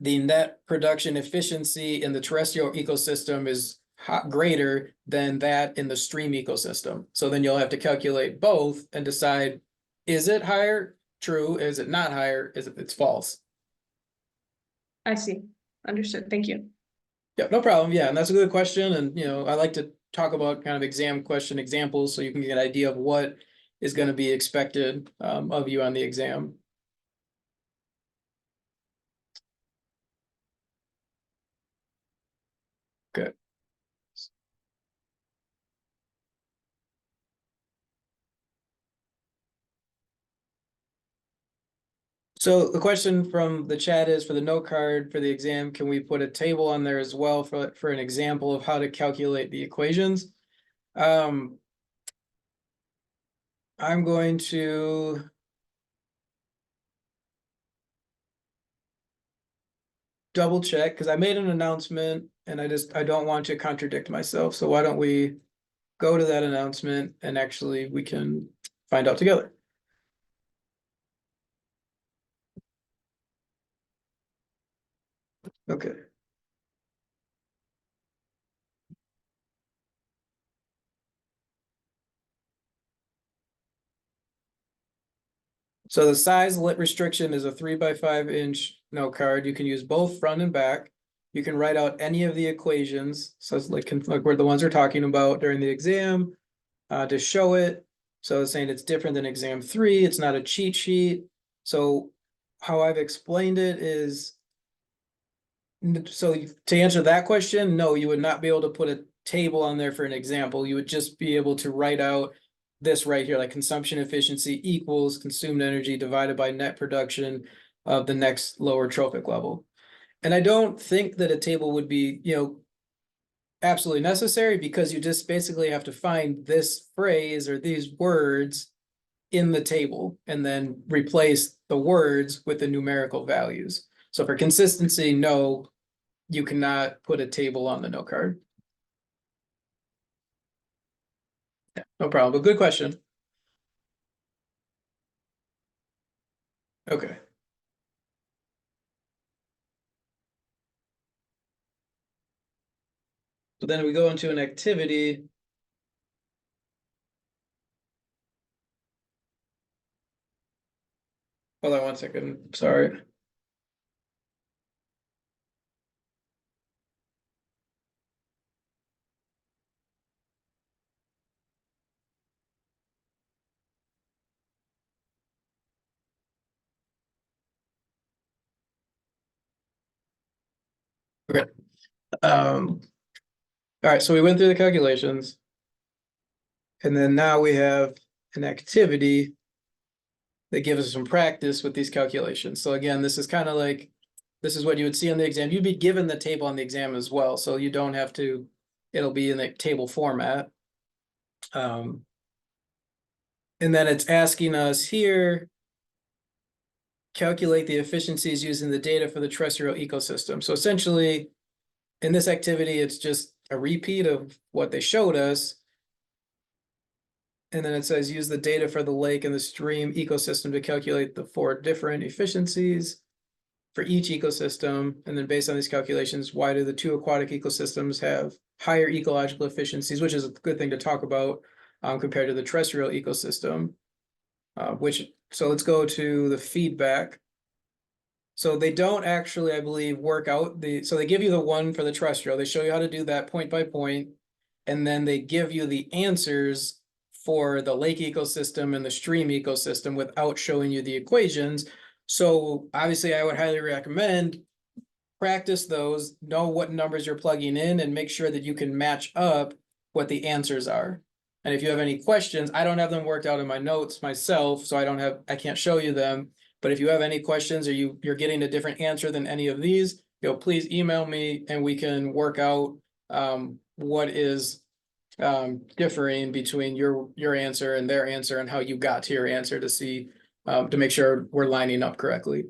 net production efficiency in the terrestrial ecosystem is greater than that in the stream ecosystem. So then you'll have to calculate both and decide, is it higher? True. Is it not higher? It's false? I see, understood, thank you. Yeah, no problem. Yeah, and that's a good question. And I like to talk about kind of exam question examples so you can get an idea of what is going to be expected of you on the exam. Good. So the question from the chat is, for the note card for the exam, can we put a table on there as well for an example of how to calculate the equations? I'm going to double check because I made an announcement and I don't want to contradict myself. So why don't we go to that announcement and actually we can find out together. Okay. So the size lit restriction is a 3x5-inch note card. You can use both front and back. You can write out any of the equations. So it's like we're the ones we're talking about during the exam to show it. So it's saying it's different than exam 3. It's not a cheat sheet. So how I've explained it is, so to answer that question, no, you would not be able to put a table on there for an example. You would just be able to write out this right here, like consumption efficiency equals consumed energy divided by net production of the next lower trophic level. And I don't think that a table would be, absolutely necessary because you just basically have to find this phrase or these words in the table and then replace the words with the numerical values. So for consistency, no, you cannot put a table on the note card. Yeah, no problem, but good question. Okay. So then we go into an activity. Hold on 1 second, sorry. Okay. All right, so we went through the calculations. And then now we have an activity that gives us some practice with these calculations. So again, this is kind of like, this is what you would see on the exam. You'd be given the table on the exam as well, so you don't have to, it'll be in the table format. And then it's asking us here, calculate the efficiencies using the data for the terrestrial ecosystem. So essentially, in this activity, it's just a repeat of what they showed us. And then it says use the data for the lake and the stream ecosystem to calculate the 4 different efficiencies for each ecosystem. And then based on these calculations, why do the 2 aquatic ecosystems have higher ecological efficiencies, which is a good thing to talk about compared to the terrestrial ecosystem. So let's go to the feedback. So they don't actually, I believe, work out so they give you the one for the terrestrial. They show you how to do that point by point. And then they give you the answers for the lake ecosystem and the stream ecosystem without showing you the equations. So obviously I would highly recommend practice those, know what numbers you're plugging in, and make sure that you can match up what the answers are. And if you have any questions, I don't have them worked out in my notes myself, so I can't show you them. But if you have any questions or you're getting a different answer than any of these, please email me and we can work out what is differing between your answer and their answer and how you got to your answer to see to make sure we're lining up correctly.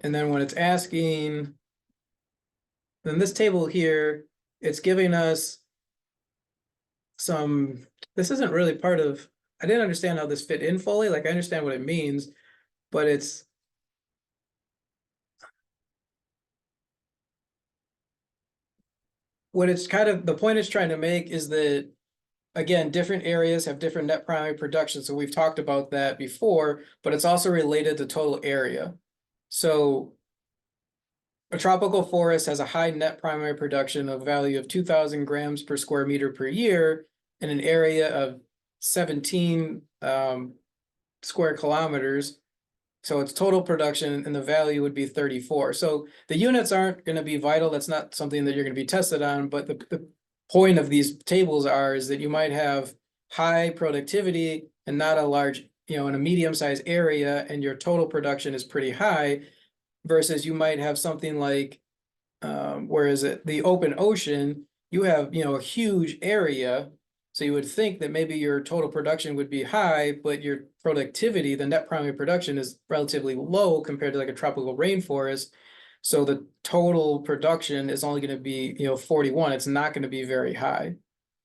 And then when it's asking, then this table here, it's giving us this isn't really part of, I didn't understand how this fit in fully. Like I understand what it means, but what it's kind of, the point it's trying to make is that, again, different areas have different net primary production. So we've talked about that before, but it's also related to total area. So a tropical forest has a high net primary production of value of 2,000 grams per square meter per year in an area of 17 square kilometers. So its total production and the value would be 34. So the units aren't going to be vital. That's not something that you're going to be tested on. But the point of these tables is that you might have high productivity and not a large, in a medium-sized area, and your total production is pretty high, versus you might have something like, where is it? The open ocean, you have, a huge area. So you would think that maybe your total production would be high, but your productivity, the net primary production, is relatively low compared to like a tropical rainforest. So the total production is only going to be, 41. It's not going to be very high.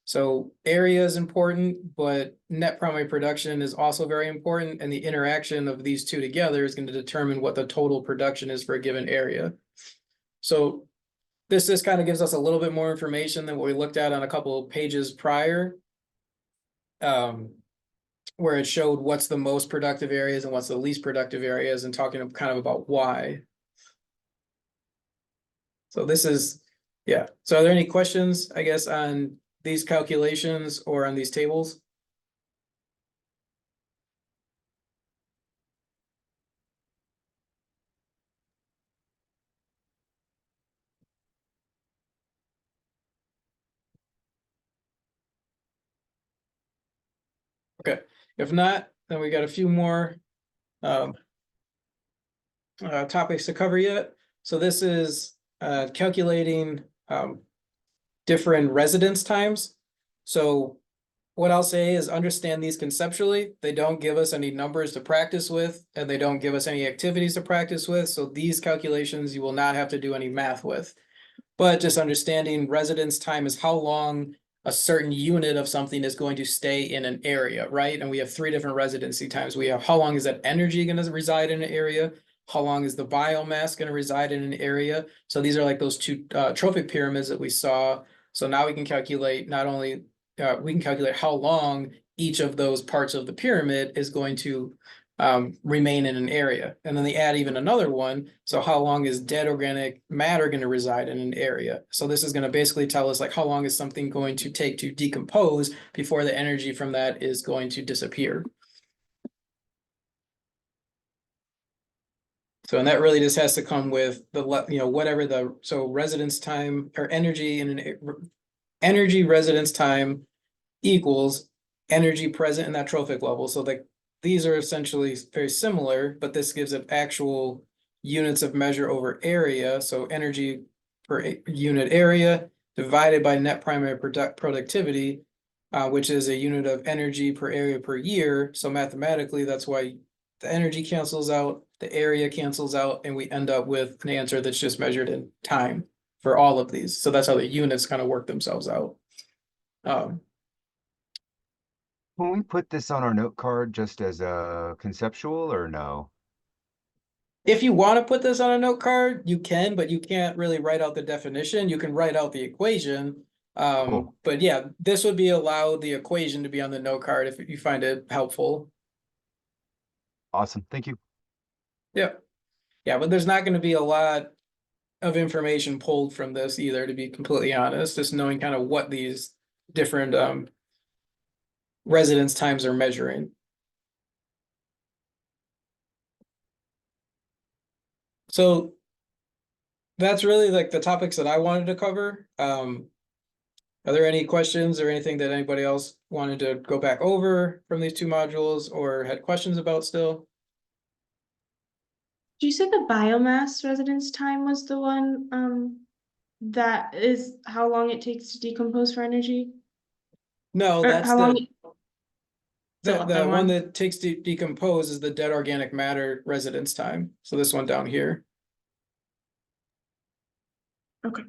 So area is important, but net primary production is also very important. And the interaction of these two together is going to determine what the total production is for a given area. So this kind of gives us a little bit more information than what we looked at on a couple of pages prior, where it showed what's the most productive areas and what's the least productive areas, and talking kind of about why. So this is, yeah. So are there any questions, I guess, on these calculations or on these tables? Okay, if not, then we got a few more topics to cover yet. So this is calculating different residence times. So what I'll say is understand these conceptually. They don't give us any numbers to practice with, and they don't give us any activities to practice with. So these calculations you will not have to do any math with. But just understanding residence time is how long a certain unit of something is going to stay in an area, right? And we have 3 different residency times. We have how long is that energy going to reside in an area? How long is the biomass going to reside in an area? So these are like those 2 trophic pyramids that we saw. So now we can calculate not only we can calculate how long each of those parts of the pyramid is going to remain in an area. And then they add even another one. So how long is dead organic matter going to reside in an area? So this is going to basically tell us like how long is something going to take to decompose before the energy from that is going to disappear. So, and that really just has to come with the, whatever so residence time or energy in energy residence time equals energy present in that trophic level. So like these are essentially very similar, but this gives it actual units of measure over area. So energy per unit area divided by net primary productivity, which is a unit of energy per area per year. So mathematically, that's why the energy cancels out, the area cancels out, and we end up with an answer that's just measured in time for all of these. So that's how the units kind of work themselves out. Can we put this on our note card just as a conceptual or no? If you want to put this on a note card, you can, but you can't really write out the definition. You can write out the equation. Cool. But yeah, this would be allowed the equation to be on the note card if you find it helpful. Awesome. Thank you. Yeah. Yeah, but there's not going to be a lot of information pulled from this either, to be completely honest, just knowing kind of what these different residence times are measuring. So that's really like the topics that I wanted to cover. Are there any questions or anything that anybody else wanted to go back over from these two modules or had questions about still? You said the biomass residence time was the one, that is how long it takes to decompose for energy? No, Or that's how long? the one that takes to decompose is the dead organic matter residence time. So this one down here. Okay.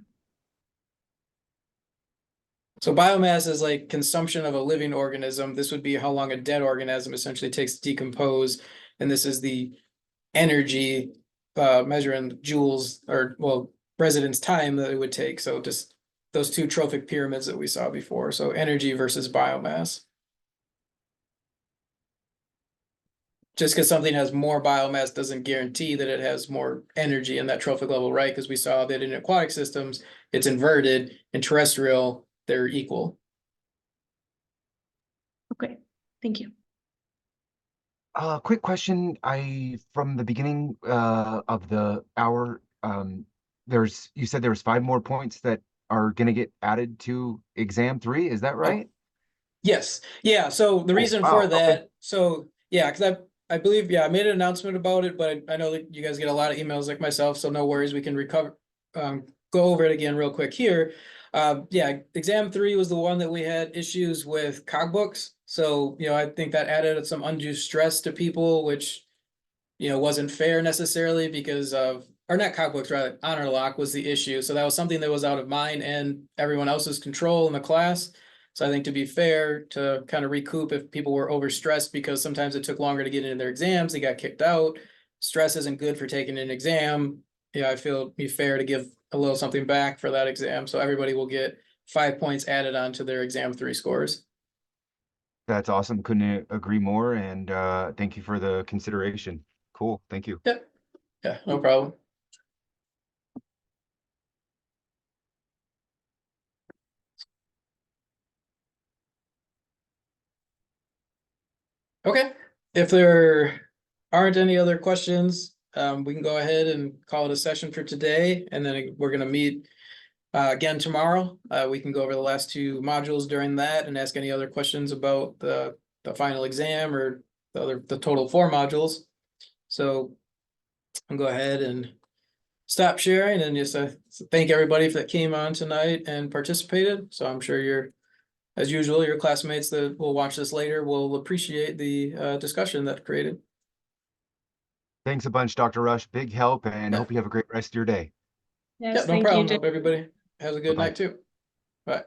So biomass is like consumption of a living organism. This would be how long a dead organism essentially takes to decompose. And this is the energy measure in joules or, well, residence time that it would take. So just those two trophic pyramids that we saw before. So energy versus biomass. Just because something has more biomass doesn't guarantee that it has more energy in that trophic level, right? Because we saw that in aquatic systems, it's inverted. In terrestrial, they're equal. Okay, thank you. Quick question. From the beginning of the hour, you said there was 5 more points that are going to get added to exam 3. Is that right? Yes. Yeah. So the reason wow, for okay. that, so yeah, because I believe, yeah, I made an announcement about it, but I know that you guys get a lot of emails like myself, so no worries, we can go over it again real quick here. Yeah, exam 3 was the one that we had issues with cogbooks. So, I think that added some undue stress to people, which, wasn't fair necessarily because of, or not cogbooks, rather, honor lock was the issue. So that was something that was out of mine and everyone else's control in the class. So I think to be fair, to kind of recoup if people were overstressed because sometimes it took longer to get into their exams, they got kicked out. Stress isn't good for taking an exam. I feel it'd be fair to give a little something back for that exam. So everybody will get 5 points added onto their exam 3 scores. That's awesome. Couldn't agree more. And thank you for the consideration. Cool. Thank you. Yeah, yeah, no problem. Okay, if there aren't any other questions, we can go ahead and call it a session for today, and then we're gonna meet again tomorrow. We can go over the last 2 modules during that and ask any other questions about the final exam or the total 4 modules. So I'll go ahead and stop sharing and just thank everybody that came on tonight and participated. So I'm sure as usual, your classmates that will watch this later will appreciate the discussion that created. Thanks a bunch, Dr. Rush. Big help, and Yeah. hope you have a great rest of your day. Yes, Yeah, no thank you. problem. Hope everybody has a good Bye-bye. night too. Bye.